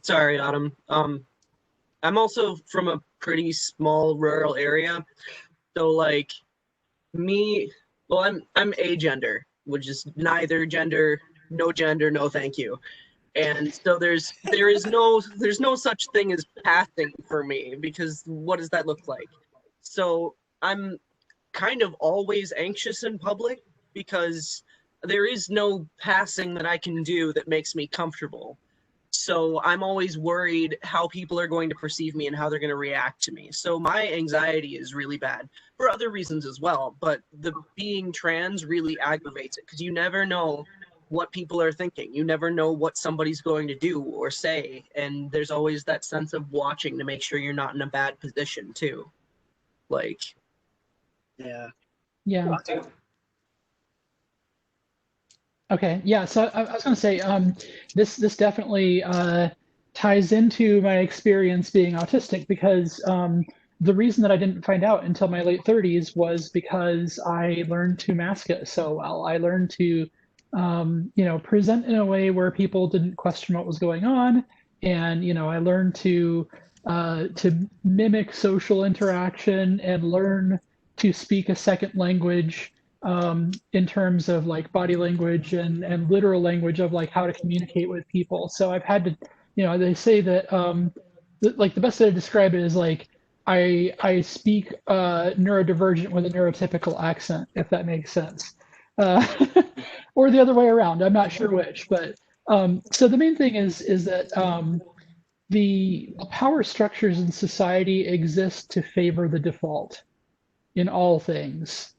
sorry, Autumn. I'm also from a pretty small rural area, so like me, well, I'm agender, which is neither gender, no thank you. And so there's no such thing as passing for me, because what does that look like? So I'm kind of always anxious in public because there is no passing that I can do that makes me comfortable. So I'm always worried how people are going to perceive me and how they're going to react to me. So my anxiety is really bad for other reasons as well. But the being trans really aggravates it because you never know what people are thinking. You never know what somebody's going to do or say. And there's always that sense of watching to make sure you're not in a bad position too. Like, Yeah. Yeah. Okay. Yeah. So I was going to say, this definitely ties into my experience being autistic because the reason that I didn't find out until my late 30s was because I learned to mask it so well. I learned to, present in a way where people didn't question what was going on, and I learned to mimic social interaction and learn to speak a second language in terms of like body language and literal language of like how to communicate with people. So I've had to, they say that like the best way to describe it is like I speak neurodivergent with a neurotypical accent, if that makes sense, uh, or the other way around. I'm not sure which, but so the main thing is that the power structures in society exist to favor the default in all things,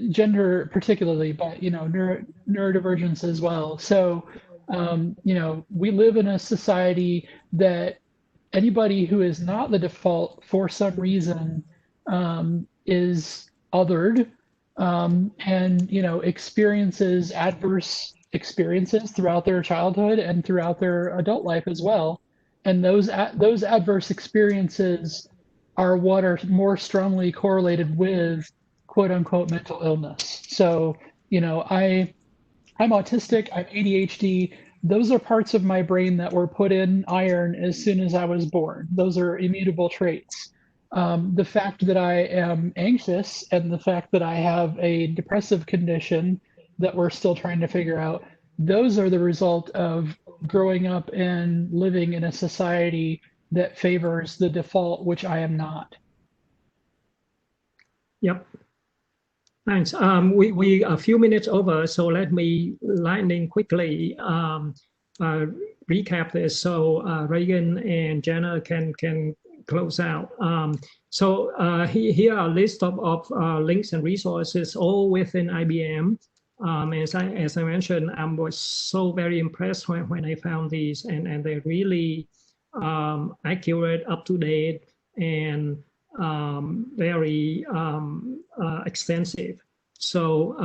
gender particularly, but neurodivergence as well. So we live in a society that anybody who is not the default for some reason is othered, and experiences adverse experiences throughout their childhood and throughout their adult life as well. And those adverse experiences are what are more strongly correlated with quote unquote mental illness. So, I'm autistic, I'm ADHD. Those are parts of my brain that were put in iron as soon as I was born. Those are immutable traits. The fact that I am anxious and the fact that I have a depressive condition that we're still trying to figure out, those are the result of growing up and living in a society that favors the default, which I am not. Yep. Thanks. We a few minutes over, so let me lightning quickly recap this so Reagan and Jenna can close out. Here are a list of links and resources, all within IBM. As I mentioned, I was so very impressed when I found these, and they're really accurate, up to date, and very extensive. So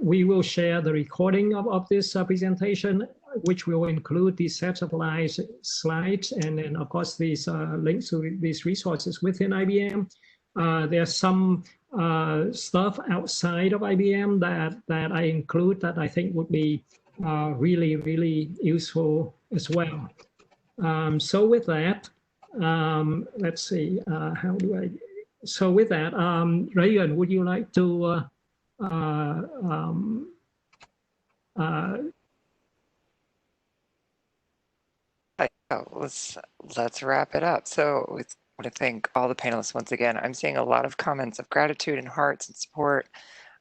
we will share the recording of this presentation, which will include these slides, and then of course these links to these resources within IBM. There's some stuff outside of IBM that I include that I think would be really, really useful as well. So with that, let's see, how do I, so with that, Reagan, would you like to let's wrap it up. So I want to thank all the panelists once again. I'm seeing a lot of comments of gratitude and hearts and support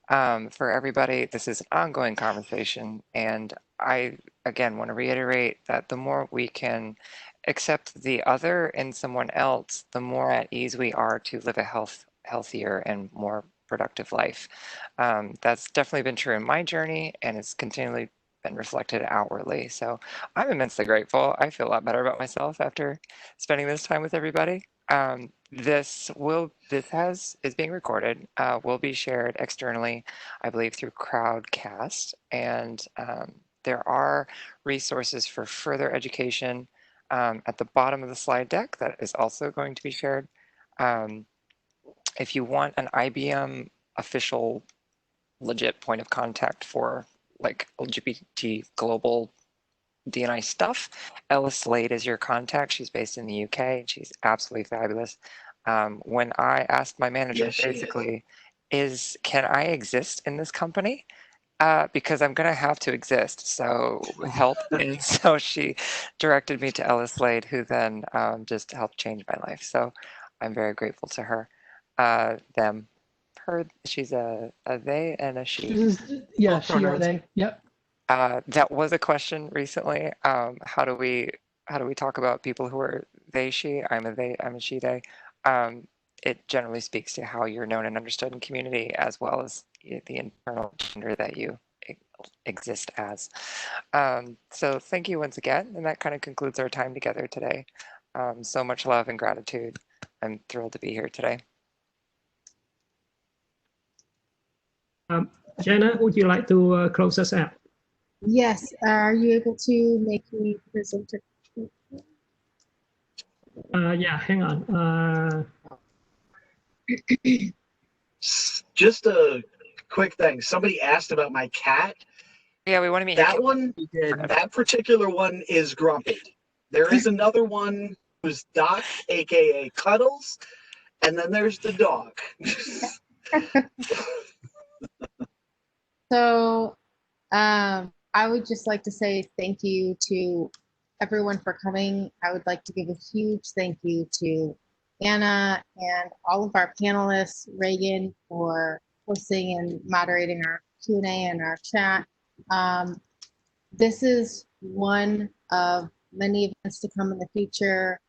for everybody. This is an ongoing conversation, and I again want to reiterate that the more we can accept the other in someone else, the more at ease we are to live a healthier and more productive life. That's definitely been true in my journey, and it's continually been reflected outwardly. So I'm immensely grateful. I feel a lot better about myself after spending this time with everybody. This is being recorded, will be shared externally, I believe, through Crowdcast, and there are resources for further education at the bottom of the slide deck that is also going to be shared. If you want an IBM official legit point of contact for like LGBT global D&I stuff, Ella Slade is your contact. She's based in the UK and she's absolutely fabulous. When I asked my manager, Yes, basically, can I exist in this company? Because I'm gonna have to exist, so help. And so she directed me to Ella Slade, who then just helped change my life. So I'm very grateful to her. Them, her, she's a they and a she. Yeah, she or they. Yep. That was a question recently. How do we talk about people who are they, she? I'm a they, I'm a she, they. It generally speaks to how you're known and understood in community, as well as the internal gender that you exist as. So thank you once again, and that kind of concludes our time together today. So much love and gratitude. I'm thrilled to be here today. Jenna, would you like to close us out? Yes. Are you able to make me present? Yeah, hang on. Just a quick thing. Somebody asked about my cat. Yeah, we want to meet That you. one, that particular one is Grumpy. There is another one who's Doc, aka Cuddles, and then there's the dog. So I would just like to say thank you to everyone for coming. I would like to give a huge thank you to Anna and all of our panelists, Reagan for hosting and moderating our Q&A and our chat. This is one of many events to come in the future,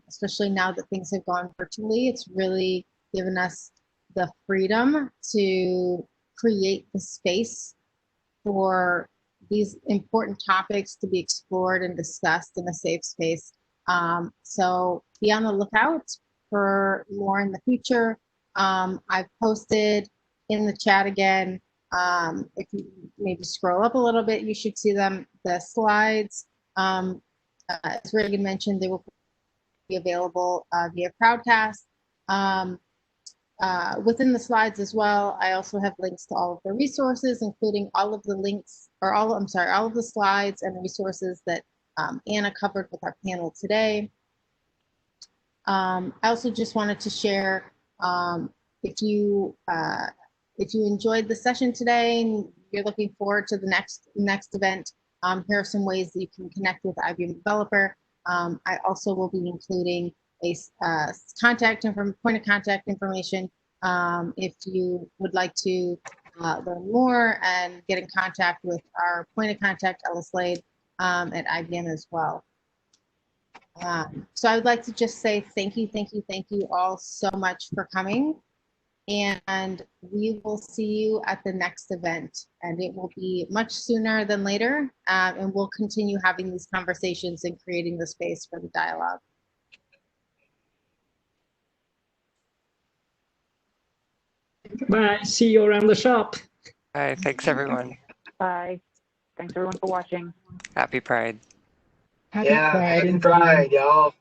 especially now that things have gone virtually. It's really given us the freedom to create the space for these important topics to be explored and discussed in a safe space. So be on the lookout for more in the future. I've posted in the chat again. If you maybe scroll up a little bit, you should see them. The slides, as Reagan mentioned, they will be available via Crowdcast. Within the slides as well, I also have links to all of the resources, including all of the links, or all of the slides and resources that Anna covered with our panel today. I also just wanted to share, if you enjoyed the session today and you're looking forward to the next event, here are some ways that you can connect with IBM Developer. I also will be including a point of contact information if you would like to learn more and get in contact with our point of contact, Ellis Slade, at IBM as well. So I would like to just say thank you all so much for coming. And we will see you at the next event. And it will be much sooner than later. And we'll continue having these conversations and creating the space for the dialogue. Bye. See you around the shop. Bye. Thanks, everyone. Bye. Thanks everyone for watching. Happy Pride. Happy Yeah, Pride, happy indeed. Pride, y'all.